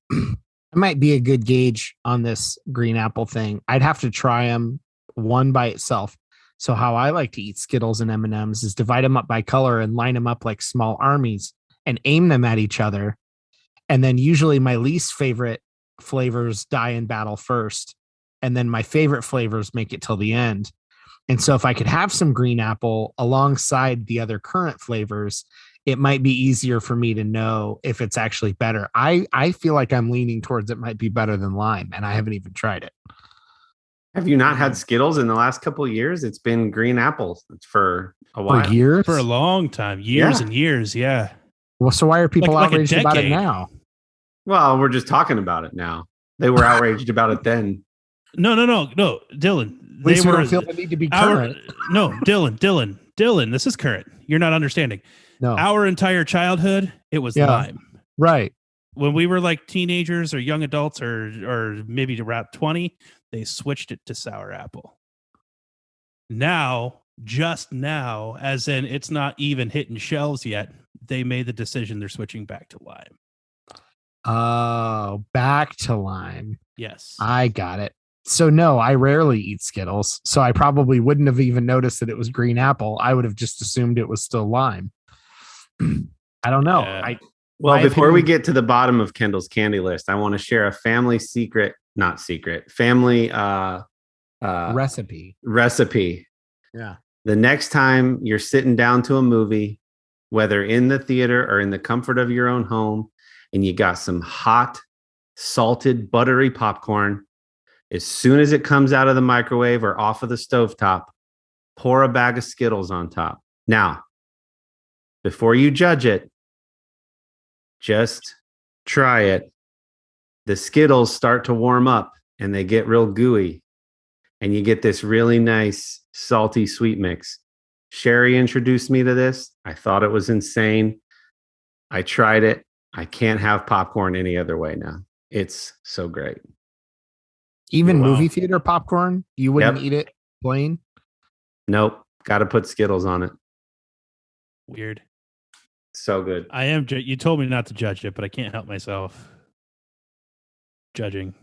Speaker 4: It might be a good gauge on this green apple thing. I'd have to try them one by itself. So how I like to eat Skittles and M&Ms is divide them up by color and line them up like small armies and aim them at each other. And then usually my least favorite flavors die in battle first. And then my favorite flavors make it till the end. And so if I could have some green apple alongside the other current flavors, it might be easier for me to know if it's actually better. I feel like I'm leaning towards it might be better than lime, and I haven't even tried it.
Speaker 1: Have you not had Skittles in the last couple of years? It's been green apples for a while.
Speaker 4: For years?
Speaker 2: For a long time. Years and years, yeah.
Speaker 4: Well, so why are people outraged about it now?
Speaker 1: Well, we're just talking about it now. They were outraged about it then.
Speaker 2: No, Dylan.
Speaker 4: At least we don't feel the need to be current.
Speaker 2: Dylan, this is current. You're not understanding.
Speaker 4: No.
Speaker 2: Our entire childhood, it was lime.
Speaker 4: Right.
Speaker 2: When we were like teenagers or young adults or maybe around 20, they switched it to sour apple. Now, just now, as in it's not even hitting shelves yet, they made the decision they're switching back to lime.
Speaker 4: Oh, Black to lime.
Speaker 2: Yes.
Speaker 4: I got it. So no, I rarely eat Skittles. So I probably wouldn't have even noticed that it was green apple. I would have just assumed it was still lime. I don't know.
Speaker 2: Yeah.
Speaker 1: Well, before we get to the bottom of Kendall's candy list, I want to share a family family recipe.
Speaker 4: Yeah.
Speaker 1: The next time you're sitting down to a movie, whether in the theater or in the comfort of your own home, and you got some hot, salted, buttery popcorn, as soon as it comes out of the microwave or off of the stovetop, pour a bag of Skittles on top. Now, before you judge it, just try it. The Skittles start to warm up and they get real gooey, and you get this really nice, salty, sweet mix. Sherry introduced me to this. I thought it was insane. I tried it. I can't have popcorn any other way now. It's so great.
Speaker 4: Even
Speaker 2: Wow.
Speaker 4: movie theater popcorn, you wouldn't eat it plain?
Speaker 1: Nope. Got to put Skittles on it.
Speaker 2: Weird.
Speaker 1: So good.
Speaker 2: I am. You told me not to judge it, but I can't help myself judging.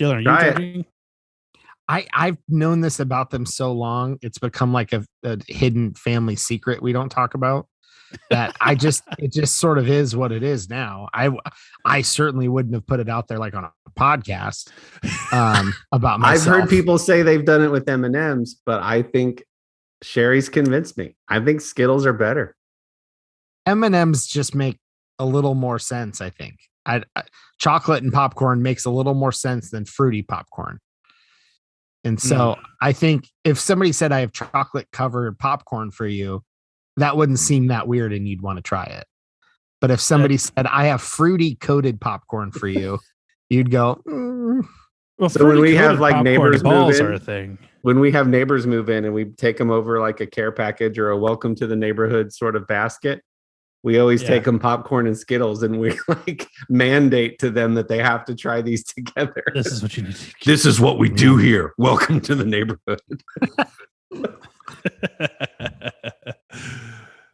Speaker 2: Dylan, are you
Speaker 1: Try it.
Speaker 2: judging?
Speaker 4: I've known this about them so long. It's become like a hidden family secret we don't talk about. That it just sort of is what it is now. I certainly wouldn't have put it out there like on a podcast about myself.
Speaker 1: I've heard people say they've done it with M&Ms, but I think Sherry's convinced me. I think Skittles are better.
Speaker 4: M&Ms just make a little more sense. I think chocolate and popcorn makes a little more sense than fruity popcorn. And so I think if somebody said I have chocolate covered popcorn for you, that wouldn't seem that weird and you'd want to try it. But if somebody said I have fruity coated popcorn for you, you'd go.
Speaker 2: Well,
Speaker 1: So when we have like neighbors move
Speaker 2: balls
Speaker 1: in,
Speaker 2: are a thing.
Speaker 1: when we have neighbors move in and we take them over like a care package or a welcome to the neighborhood sort of basket, we always take them popcorn and Skittles, and we like mandate to them that they have to try these together.
Speaker 2: This is what you need to
Speaker 1: This is what we do here. Welcome to the neighborhood.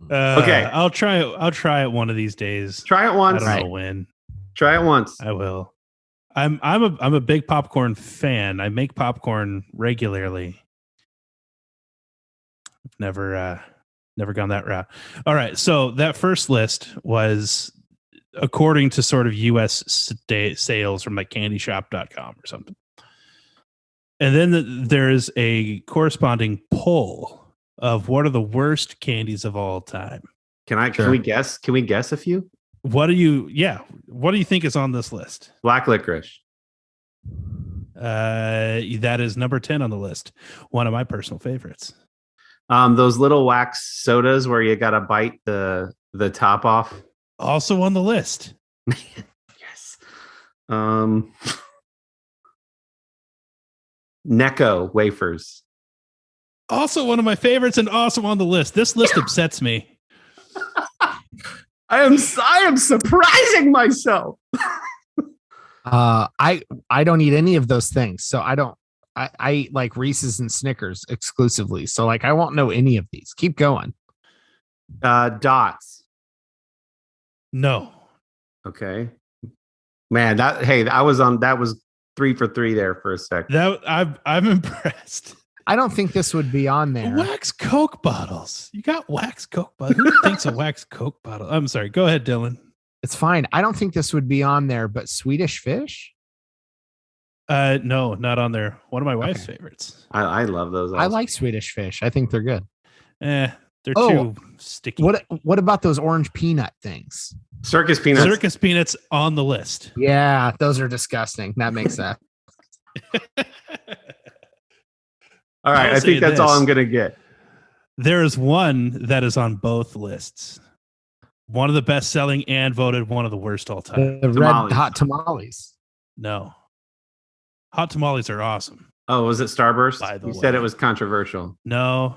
Speaker 1: Okay.
Speaker 2: I'll try it one of these days.
Speaker 1: Try it once.
Speaker 2: I don't know when.
Speaker 1: Try it once.
Speaker 2: I will. I'm a big popcorn fan. I make popcorn regularly. I've never gone that route. All right. So that first list was according to sort of US sales from like candyshop.com or something. And then there's a corresponding poll of what are the worst candies of all time.
Speaker 1: Can we guess? Can we guess a few?
Speaker 2: What do you think is on this list?
Speaker 1: Black licorice.
Speaker 2: That is number 10 on the list. One of my personal favorites.
Speaker 1: Those little wax sodas where you got to bite the top off.
Speaker 2: Also on the list.
Speaker 1: Yes. Necco wafers.
Speaker 2: Also one of my favorites and also on the list. This list upsets me.
Speaker 1: I am surprising myself.
Speaker 4: I don't eat any of those things. So I eat like Reese's and Snickers exclusively. So like I won't know any of these. Keep going.
Speaker 1: Dots.
Speaker 2: No.
Speaker 1: Okay. Man, that was 3 for 3 there for a sec.
Speaker 2: I'm impressed.
Speaker 4: I don't think this would be on there.
Speaker 2: Wax Coke bottles. You got wax Coke bottles. Who thinks a wax Coke bottle? I'm sorry. Go ahead, Dylan.
Speaker 4: It's fine. I don't think this would be on there, but Swedish Fish?
Speaker 2: No, not on there. One of my wife's favorites.
Speaker 1: I love those. Also.
Speaker 4: I like Swedish Fish. I think they're good.
Speaker 2: They're too sticky.
Speaker 4: What about those orange peanut things?
Speaker 1: Circus peanuts.
Speaker 2: Circus peanuts on the list.
Speaker 4: Yeah, those are disgusting. That makes sense.
Speaker 1: All right, I think that's all I'm going to get.
Speaker 2: There is one that is on both lists. One of the best selling and voted one of the worst all time.
Speaker 4: The red hot tamales.
Speaker 2: No. Hot tamales are awesome.
Speaker 1: Oh, was it Starburst?
Speaker 2: By the
Speaker 1: You
Speaker 2: way.
Speaker 1: said it was controversial.
Speaker 2: No.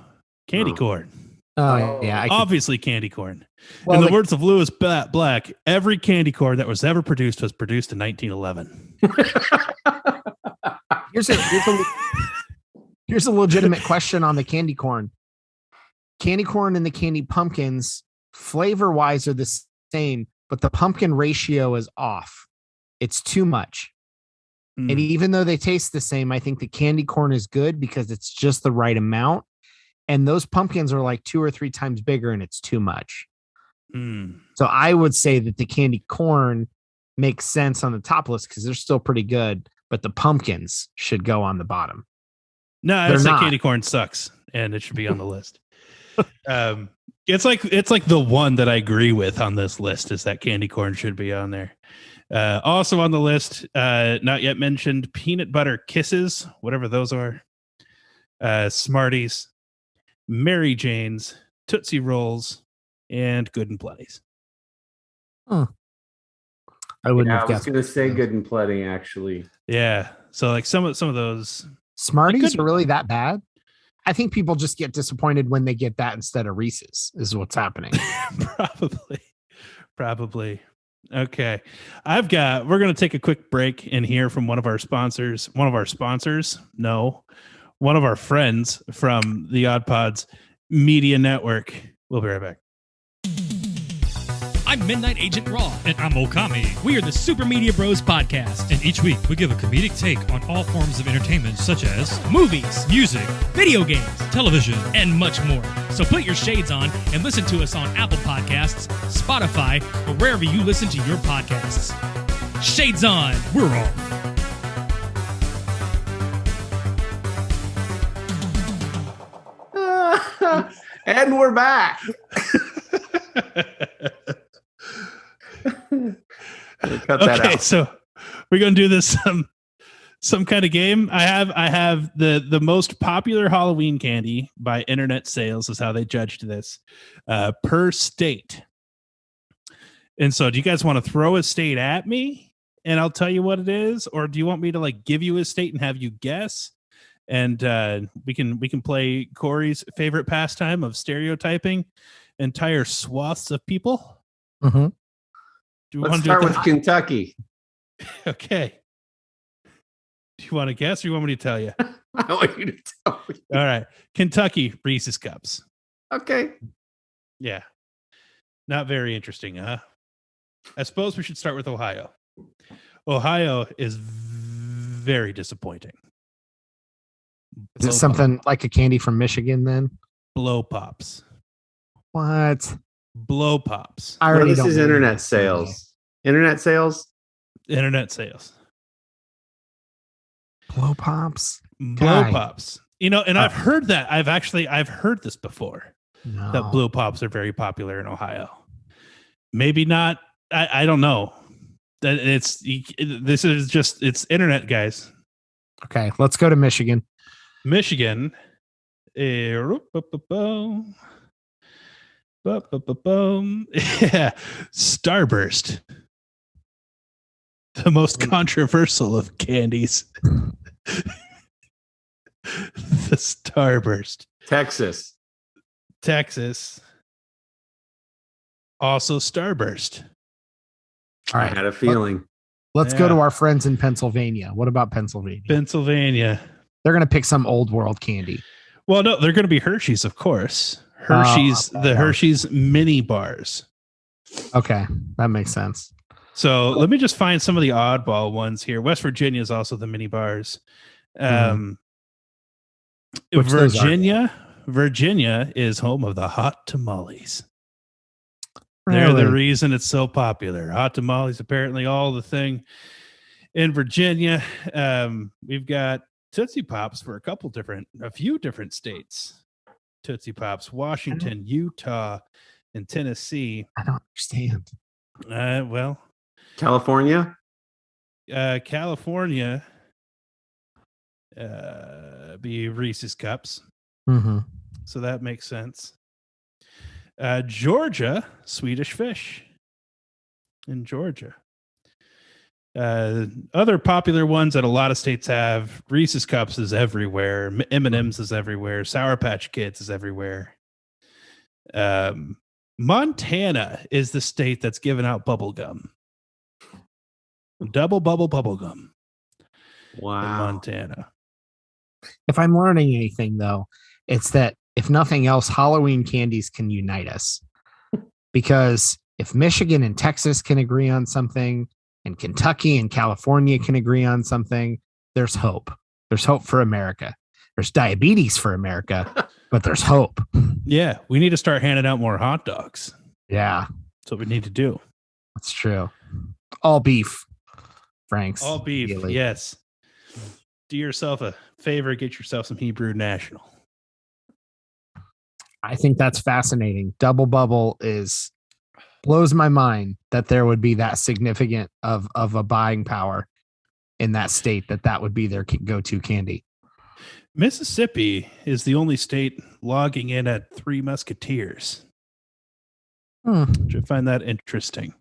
Speaker 2: Candy
Speaker 1: Oh.
Speaker 2: corn.
Speaker 4: Oh, yeah.
Speaker 2: Obviously candy corn.
Speaker 4: Well,
Speaker 2: In the words of Lewis Black, every candy corn that was ever produced was produced in 1911.
Speaker 4: Here's a legitimate question on the candy corn. Candy corn and the candy pumpkins, flavor wise, are the same, but the pumpkin ratio is off. It's too much. And even though they taste the same, I think the candy corn is good because it's just the right amount. And those pumpkins are like 2 or 3 times bigger and it's too much. So I would say that the candy corn makes sense on the top list because they're still pretty good, but the pumpkins should go on the bottom.
Speaker 2: No, I say candy corn sucks and it should be on the list. It's like the one that I agree with on this list is that candy corn should be on there. Also on the list, not yet mentioned, peanut butter kisses, whatever those are. Smarties, Mary Janes, Tootsie Rolls, and Good and Plenty's.
Speaker 4: I wouldn't have
Speaker 1: I was
Speaker 4: guessed.
Speaker 1: going to say Good and Plenty, actually.
Speaker 2: Yeah. So like some of those
Speaker 4: Smarties are really that bad? I think people just get disappointed when they get that instead of Reese's is what's happening.
Speaker 2: Probably. Okay. We're going to take a quick break and hear from one of our friends from the Odd Pods Media Network. We'll be right back.
Speaker 5: I'm Midnight Agent Raw.
Speaker 6: And I'm Okami.
Speaker 5: We are the Super Media Bros podcast.
Speaker 6: And each week we give a comedic take on all forms of entertainment such as
Speaker 5: Movies,
Speaker 6: music,
Speaker 5: video games,
Speaker 6: television,
Speaker 5: and much more. So put your shades on and listen to us on Apple Podcasts, Spotify, or wherever you listen to your podcasts. Shades on.
Speaker 6: we're off.
Speaker 1: And we're back. Cut that out.
Speaker 2: So we're going to do this some kind of game. I have the most popular Halloween candy by internet sales is how they judged this per state. And so do you guys want to throw a state at me and I'll tell you what it is? Or do you want me to like give you a state and have you guess? And we can play Corey's favorite pastime of stereotyping entire swaths of people.
Speaker 4: Mm-hmm.
Speaker 1: Let's start with Kentucky.
Speaker 2: Okay. Do you want to guess or you want me to tell you?
Speaker 1: I want you to tell me.
Speaker 2: All right. Kentucky Reese's Cups.
Speaker 1: Okay.
Speaker 2: Yeah. Not very interesting, huh? I suppose we should start with Ohio. Ohio is very disappointing.
Speaker 4: Is it something like a candy from Michigan then?
Speaker 2: Blow pops.
Speaker 4: What?
Speaker 2: Blow pops.
Speaker 4: I already
Speaker 1: this is internet sales. Internet sales?
Speaker 2: Internet sales.
Speaker 4: Blow pops?
Speaker 2: Blow pops. You know, and I've heard that. I've heard this before.
Speaker 4: No.
Speaker 2: That blow pops are very popular in Ohio. Maybe not. I don't know. That it's internet, guys.
Speaker 4: Okay, let's go to Michigan.
Speaker 2: Michigan. Yeah. Starburst. The most controversial of candies. The Starburst.
Speaker 1: Texas.
Speaker 2: Also Starburst.
Speaker 4: All
Speaker 1: I
Speaker 4: right.
Speaker 1: had a feeling.
Speaker 4: Let's go to our friends in Pennsylvania. What about Pennsylvania? They're going to pick some old world candy.
Speaker 2: Well, no, they're going to be Hershey's, of course. Hershey's mini bars.
Speaker 4: Okay, that makes sense.
Speaker 2: So let me just find some of the oddball ones here. West Virginia is also the mini bars. Virginia is home of the hot tamales.
Speaker 4: Really?
Speaker 2: They're the reason it's so popular. Hot tamales, apparently all the thing in Virginia. We've got Tootsie Pops for a few different states. Tootsie Pops, Washington, Utah, and Tennessee.
Speaker 4: I don't understand.
Speaker 1: California?
Speaker 2: California be Reese's Cups.
Speaker 4: Mm-hmm.
Speaker 2: So that makes sense. Georgia, Swedish Fish in Georgia. Other popular ones that a lot of states have, Reese's Cups is everywhere. M&M's is everywhere. Sour Patch Kids is everywhere. Montana is the state that's giving out bubble gum. Double bubble gum.
Speaker 1: Wow.
Speaker 2: In Montana.
Speaker 4: If I'm learning anything, though, it's that if nothing else, Halloween candies can unite us. Because if Michigan and Texas can agree on something, and Kentucky and California can agree on something, there's hope. There's hope for America. There's diabetes for America, but there's hope.
Speaker 2: Yeah, we need to start handing out more hot dogs.
Speaker 4: Yeah,
Speaker 2: That's what we need to do.
Speaker 4: that's true. All beef, Franks.
Speaker 2: All beef.
Speaker 4: Really.
Speaker 2: Yes. Do yourself a favor. Get yourself some Hebrew National.
Speaker 4: I think that's fascinating. Double bubble blows my mind that there would be that significant of a buying power in that state that would be their go-to candy.
Speaker 2: Mississippi is the only state logging in at Three Musketeers. Which I find that interesting.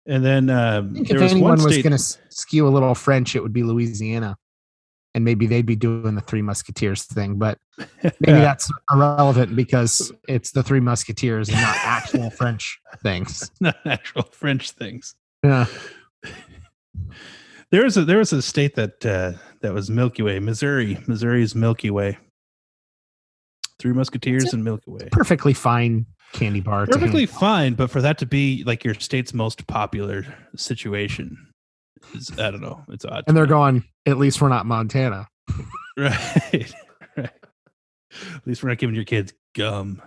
Speaker 2: And then
Speaker 4: I think
Speaker 2: there
Speaker 4: if
Speaker 2: was
Speaker 4: anyone
Speaker 2: one
Speaker 4: was
Speaker 2: state.
Speaker 4: going to skew a little French, it would be Louisiana. And maybe they'd be doing the Three Musketeers thing, but maybe that's irrelevant because it's the Three Musketeers and not actual French things.
Speaker 2: Not actual French things.
Speaker 4: Yeah.
Speaker 2: There was a state that was Milky Way, Missouri. Missouri's Milky Way. Three Musketeers and Milky Way.
Speaker 4: Perfectly fine candy bar.
Speaker 2: Perfectly fine, but for that to be like your state's most popular situation is, I don't know, it's odd.
Speaker 4: And they're going, at least we're not Montana.
Speaker 2: Right. Right. At least we're not giving your kids gum.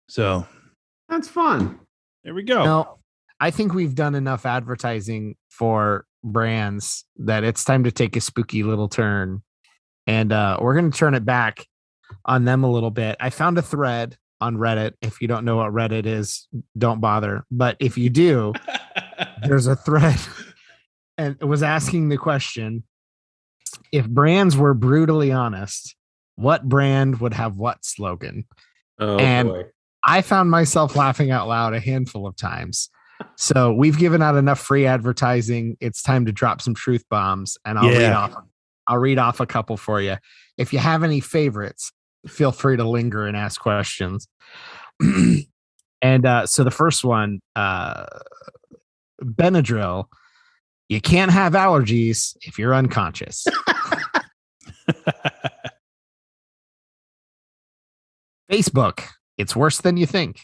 Speaker 2: So
Speaker 1: That's fun.
Speaker 2: there we go.
Speaker 4: No, I think we've done enough advertising for brands that it's time to take a spooky little turn. And we're going to turn it back on them a little bit. I found a thread on Reddit. If you don't know what Reddit is, don't bother. But if you do, there's a thread and it was asking the question, if brands were brutally honest, what brand would have what slogan?
Speaker 1: Oh,
Speaker 4: And-
Speaker 1: boy.
Speaker 4: I found myself laughing out loud a handful of times. So we've given out enough free advertising. It's time to drop some truth bombs, and I'll read off a couple for you. If you have any favorites, feel free to linger and ask questions. And so the first one, Benadryl. You can't have allergies if you're unconscious. Facebook. It's worse than you think.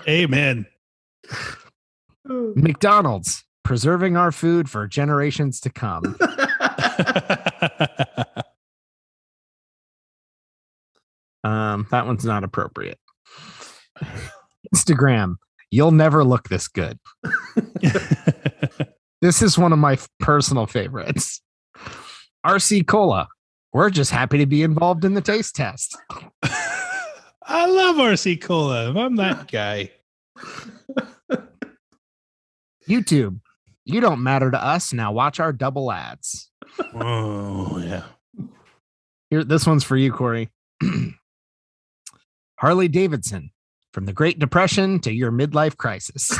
Speaker 2: Amen.
Speaker 4: McDonald's. Preserving our food for generations to come. That one's not appropriate. Instagram. You'll never look this good. This is one of my personal favorites. RC Cola. We're just happy to be involved in the taste test.
Speaker 2: I love RC Cola. I'm that guy.
Speaker 4: YouTube. You don't matter to us. Now watch our double ads.
Speaker 2: Oh, yeah.
Speaker 4: Here, this one's for you, Corey. Harley Davidson. From the Great Depression to your midlife crisis.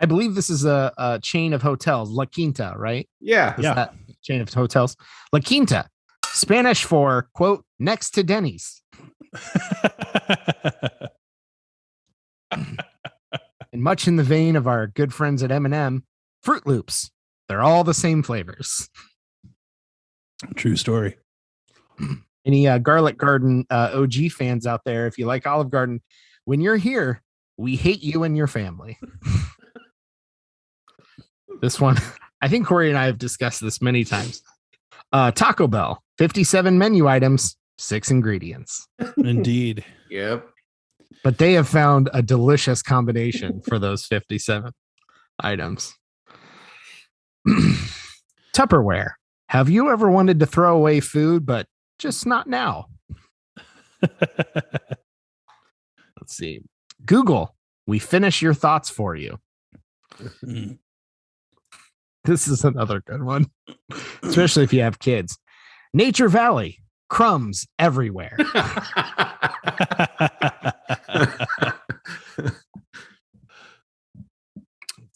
Speaker 4: I believe this is a chain of hotels, La Quinta, right?
Speaker 1: Yeah.
Speaker 4: Is that chain of hotels? La Quinta, Spanish for, quote, next to Denny's. And much in the vein of our good friends at M&M, Fruit Loops. They're all the same flavors.
Speaker 2: True story.
Speaker 4: Any Garlic Garden OG fans out there, if you like Olive Garden, when you're here, we hate you and your family. This one, I think Corey and I have discussed this many times. Taco Bell, 57 menu items, 6 ingredients.
Speaker 2: Indeed.
Speaker 1: Yep.
Speaker 4: But they have found a delicious combination for those 57 items. Tupperware. Have you ever wanted to throw away food, but just not now? Let's see. Google. We finish your thoughts for you.
Speaker 2: Mm.
Speaker 4: This is another good one, especially if you have kids. Nature Valley. Crumbs everywhere. Let's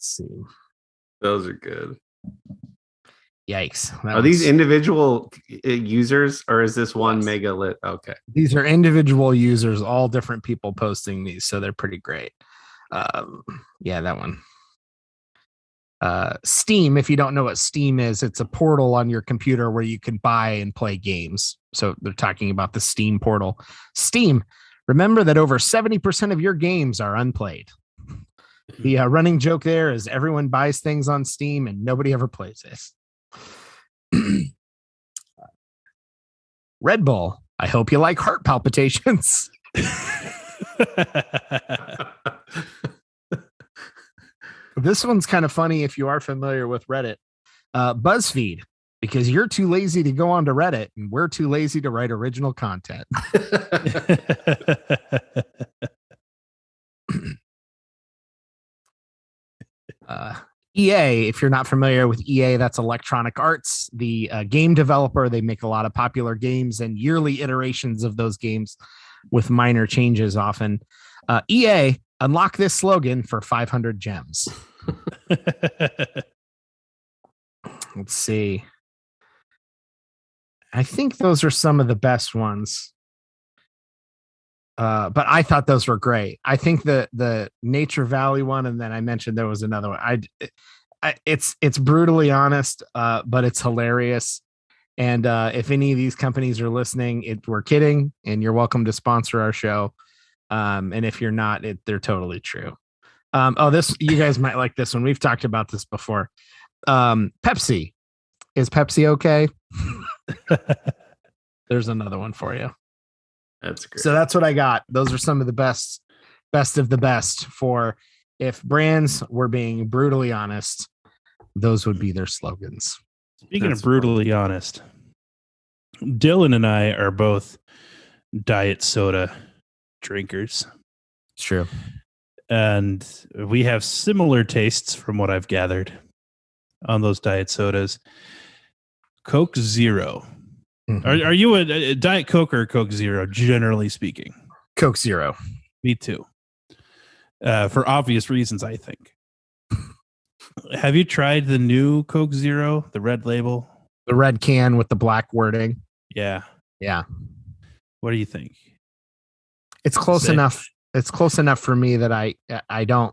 Speaker 4: see.
Speaker 1: Those are good.
Speaker 4: Yikes.
Speaker 1: Are these individual users or is this one mega lit? Okay.
Speaker 4: These are individual users, all different people posting these, so they're pretty great. Yeah, that one. Steam, if you don't know what Steam is, it's a portal on your computer where you can buy and play games. So they're talking about the Steam portal. Steam, remember that over 70% of your games are unplayed. The running joke there is everyone buys things on Steam and nobody ever plays it. Red Bull, I hope you like heart palpitations. This one's kind of funny if you are familiar with Reddit. BuzzFeed, because you're too lazy to go onto Reddit and we're too lazy to write original content. EA, if you're not familiar with EA, that's Electronic Arts, the game developer. They make a lot of popular games and yearly iterations of those games with minor changes often. EA, unlock this slogan for 500 gems. Let's see. I think those are some of the best ones. But I thought those were great. I think the Nature Valley one, and then I mentioned there was another one. It's brutally honest, but it's hilarious. And if any of these companies are listening, we're kidding, and you're welcome to sponsor our show. And if you're not, they're totally true. You guys might like this one. We've talked about this before. Pepsi, is Pepsi okay? There's another one for you.
Speaker 1: That's great.
Speaker 4: So that's what I got. Those are some of the best of the best for if brands were being brutally honest, those would be their slogans.
Speaker 2: Speaking of brutally honest, Dylan and I are both diet soda drinkers.
Speaker 4: It's true.
Speaker 2: And we have similar tastes from what I've gathered on those diet sodas. Coke Zero. Mm-hmm. Are you a Diet Coke or Coke Zero, generally speaking?
Speaker 4: Coke Zero.
Speaker 2: Me too. For obvious reasons, I think. Have you tried the new Coke Zero, the red label?
Speaker 4: The red can with the black wording?
Speaker 2: Yeah.
Speaker 4: Yeah.
Speaker 2: What do you think?
Speaker 4: It's close enough. It's close enough for me that I don't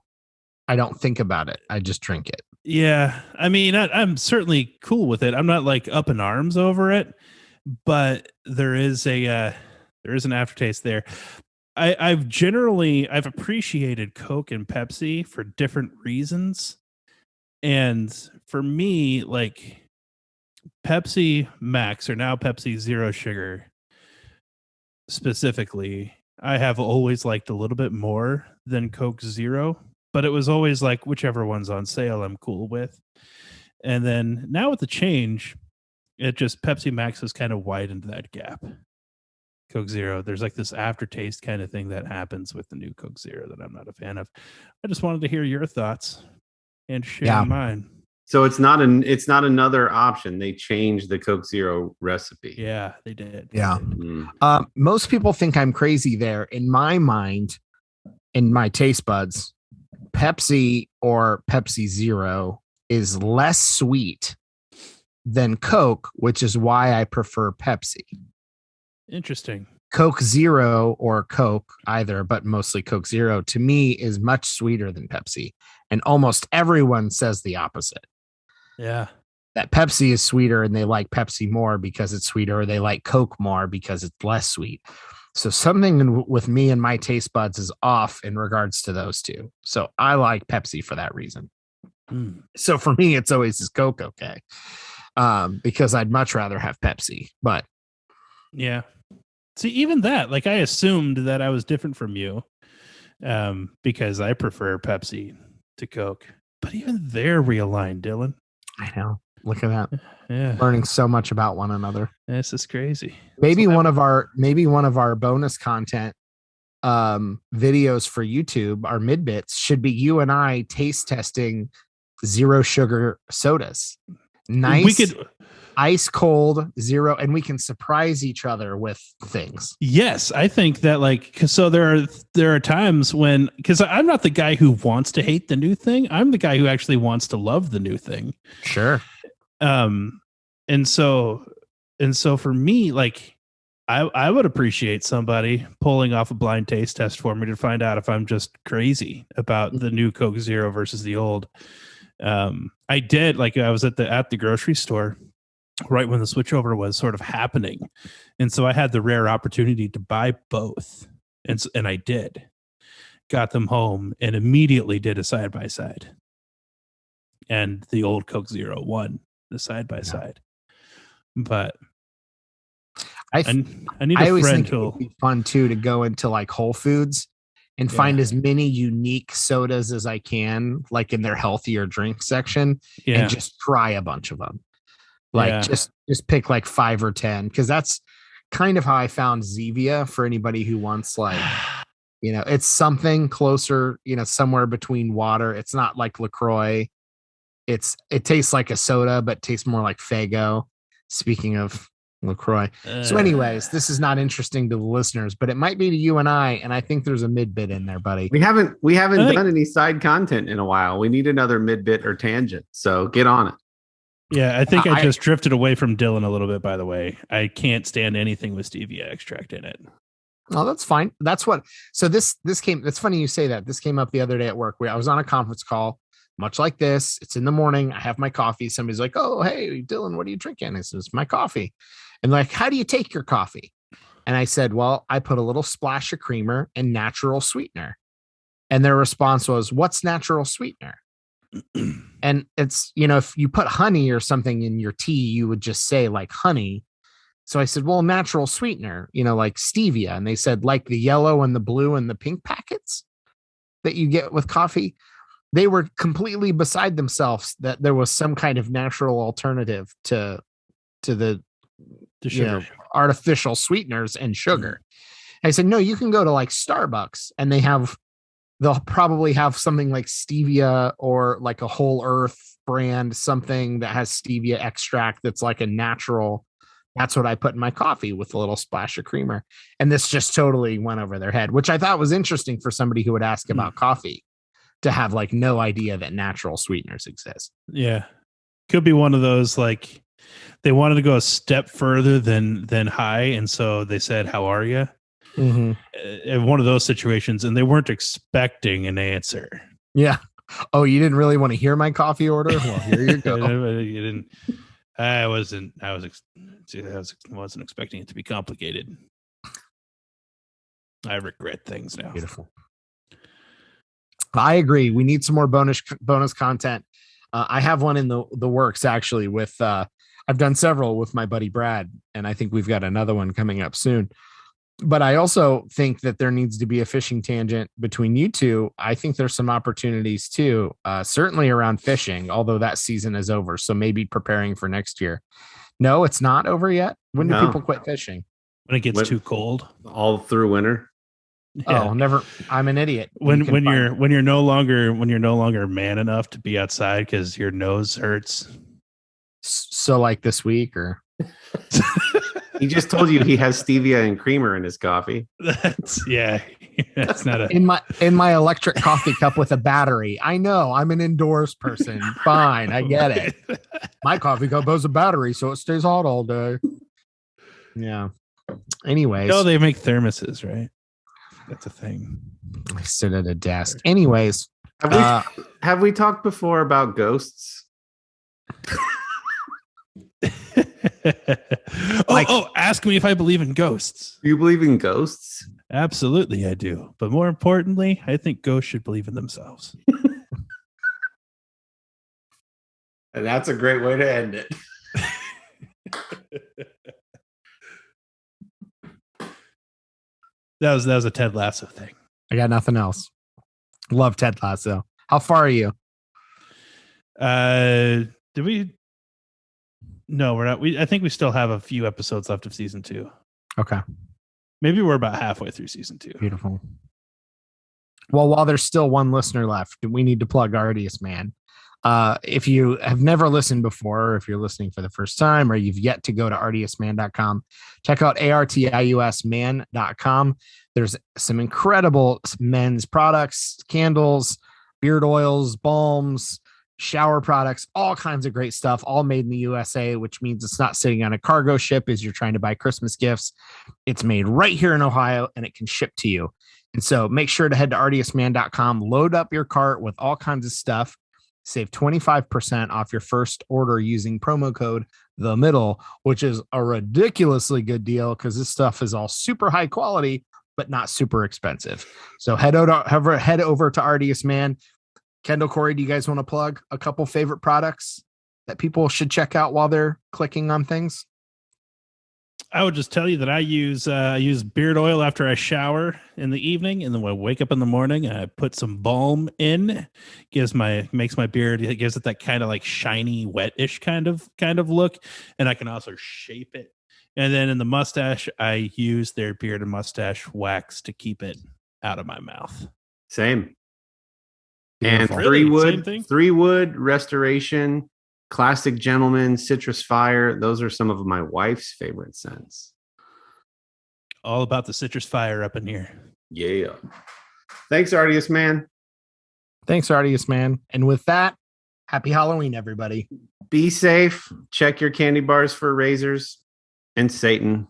Speaker 4: think about it. I just drink it.
Speaker 2: Yeah. I mean, I'm certainly cool with it. I'm not like up in arms over it. But there is an aftertaste there. I've appreciated Coke and Pepsi for different reasons. And for me, like Pepsi Max or now Pepsi Zero Sugar specifically, I have always liked a little bit more than Coke Zero, but it was always like whichever one's on sale, I'm cool with. And then now with the change, it just Pepsi Max has kind of widened that gap. Coke Zero, there's like this aftertaste kind of thing that happens with the new Coke Zero that I'm not a fan of. I just wanted to hear your thoughts and share mine.
Speaker 1: So it's not another option. They changed the Coke Zero recipe.
Speaker 2: Yeah, they did.
Speaker 4: Yeah. Most people think I'm crazy there. In my mind, in my taste buds, Pepsi or Pepsi Zero is less sweet than Coke, which is why I prefer Pepsi.
Speaker 2: Interesting.
Speaker 4: Coke Zero or Coke, either, but mostly Coke Zero, to me is much sweeter than Pepsi. And almost everyone says the opposite.
Speaker 2: Yeah.
Speaker 4: That Pepsi is sweeter and they like Pepsi more because it's sweeter, or they like Coke more because it's less sweet. So something with me and my taste buds is off in regards to those two. So I like Pepsi for that reason. So for me, it's always is Coke okay. Because I'd much rather have Pepsi, but
Speaker 2: yeah. See, even that, like I assumed that I was different from you, because I prefer Pepsi to Coke, but even they're realigned, Dylan.
Speaker 4: I know. Look at that.
Speaker 2: Yeah.
Speaker 4: Learning so much about one another.
Speaker 2: This is crazy.
Speaker 4: Maybe one of our bonus content videos for YouTube, our midbits, should be you and I taste testing zero sugar sodas. Nice.
Speaker 2: We could
Speaker 4: ice cold zero, and we can surprise each other with things.
Speaker 2: Yes, I think that so there are times when, because I'm not the guy who wants to hate the new thing. I'm the guy who actually wants to love the new thing.
Speaker 4: Sure.
Speaker 2: And so for me, like I would appreciate somebody pulling off a blind taste test for me to find out if I'm just crazy about the new Coke Zero versus the old. I did, like I was at the grocery store right when the switchover was sort of happening. And so I had the rare opportunity to buy both. And I did. Got them home and immediately did a side by side. And the old Coke Zero won the side by side. But I need a
Speaker 4: always
Speaker 2: friend
Speaker 4: think it would be fun too to go into like Whole Foods and find as many unique sodas as I can, like in their healthier drink section, and just try a bunch of them. Like just pick like 5 or 10, because that's kind of how I found Zevia for anybody who wants like, it's something closer, somewhere between water. It's not like LaCroix. It tastes like a soda, but tastes more like Faygo. Speaking of LaCroix. So anyways, this is not interesting to the listeners, but it might be to you and I think there's a mid bit in there, buddy.
Speaker 1: We haven't done any side content in a while. We need another mid bit or tangent. So get on it.
Speaker 2: Yeah, I think I just drifted away from Dylan a little bit, by the way. I can't stand anything with stevia extract in it.
Speaker 4: Oh, that's fine. That's what. So this came. It's funny you say that. This came up the other day at work where I was on a conference call, much like this. It's in the morning. I have my coffee. Somebody's like, "Oh, hey, Dylan, what are you drinking?" I said, "It's my coffee." And like, "How do you take your coffee?" And I said, "Well, I put a little splash of creamer and natural sweetener." And their response was, "What's natural sweetener?" And it's, if you put honey or something in your tea, you would just say like honey. So I said, well, natural sweetener, like stevia. And they said, like the yellow and the blue and the pink packets that you get with coffee. They were completely beside themselves that there was some kind of natural alternative to the sugar, artificial sweeteners and sugar. I said, no, you can go to like Starbucks and they'll probably have something like stevia or like a Whole Earth brand, something that has stevia extract that's like a natural. That's what I put in my coffee with a little splash of creamer. And this just totally went over their head, which I thought was interesting for somebody who would ask about coffee to have like no idea that natural sweeteners exist.
Speaker 2: Yeah. Could be one of those, like they wanted to go a step further than high. And so they said, how are you? In one of those situations, and they weren't expecting an answer.
Speaker 4: Yeah. Oh, you didn't really want to hear my coffee order? Well, here you go.
Speaker 2: You didn't. I wasn't expecting it to be complicated. I regret things now.
Speaker 4: Beautiful. I agree. We need some more bonus content. I have one in the works actually with I've done several with my buddy Brad, and I think we've got another one coming up soon. But I also think that there needs to be a fishing tangent between you two. I think there's some opportunities too, certainly around fishing, although that season is over. So maybe preparing for next year. No, it's not over yet. When do people quit fishing?
Speaker 2: When it gets too cold.
Speaker 1: All through winter.
Speaker 2: Yeah.
Speaker 4: Oh, never. I'm an idiot.
Speaker 2: When you're no longer man enough to be outside because your nose hurts.
Speaker 4: So like this week or.
Speaker 1: He just told you he has stevia and creamer in his coffee.
Speaker 2: That's not a
Speaker 4: in my electric coffee cup with a battery. I know I'm an indoors person. Fine, I get it. My coffee cup has a battery, so it stays hot all day. Yeah. Anyways,
Speaker 2: no, they make thermoses, right? That's a thing.
Speaker 4: I sit at a desk. Anyways,
Speaker 1: have we talked before about ghosts?
Speaker 2: Ask me if I believe in ghosts.
Speaker 1: Do you believe in ghosts?
Speaker 2: Absolutely, I do. But more importantly, I think ghosts should believe in themselves.
Speaker 1: And that's a great way to end it.
Speaker 2: That was a Ted Lasso thing.
Speaker 4: I got nothing else. Love Ted Lasso. How far are you?
Speaker 2: Did we? No, we're not. I think we still have a few episodes left of season 2.
Speaker 4: Okay.
Speaker 2: Maybe we're about halfway through season 2.
Speaker 4: Beautiful. Well, while there's still one listener left, we need to plug Artiest Man. If you have never listened before, or if you're listening for the first time, or you've yet to go to artiustman.com, check out artiusman.com. There's some incredible men's products, candles, beard oils, balms, shower products, all kinds of great stuff, all made in the USA, which means it's not sitting on a cargo ship as you're trying to buy Christmas gifts. It's made right here in Ohio and it can ship to you. And so make sure to head to artiustman.com, load up your cart with all kinds of stuff, save 25% off your first order using promo code the Middle, which is a ridiculously good deal because this stuff is all super high quality, but not super expensive. So head over to Artius Man. Kendall, Corey, do you guys want to plug a couple favorite products that people should check out while they're clicking on things?
Speaker 2: I would just tell you that I use beard oil after I shower in the evening, and then when I wake up in the morning, I put some balm in. Makes my beard. It gives it that kind of like shiny, wet-ish kind of look, and I can also shape it. And then in the mustache, I use their beard and mustache wax to keep it out of my mouth.
Speaker 1: Same.
Speaker 4: Beautiful.
Speaker 1: And
Speaker 2: Really? Same thing?
Speaker 1: 3-wood restoration. Classic Gentleman, Citrus Fire. Those are some of my wife's favorite scents.
Speaker 2: All about the citrus fire up in here.
Speaker 1: Yeah. Thanks, Artius Man.
Speaker 4: Thanks, Artius Man. And with that, happy Halloween, everybody.
Speaker 1: Be safe. Check your candy bars for razors and Satan.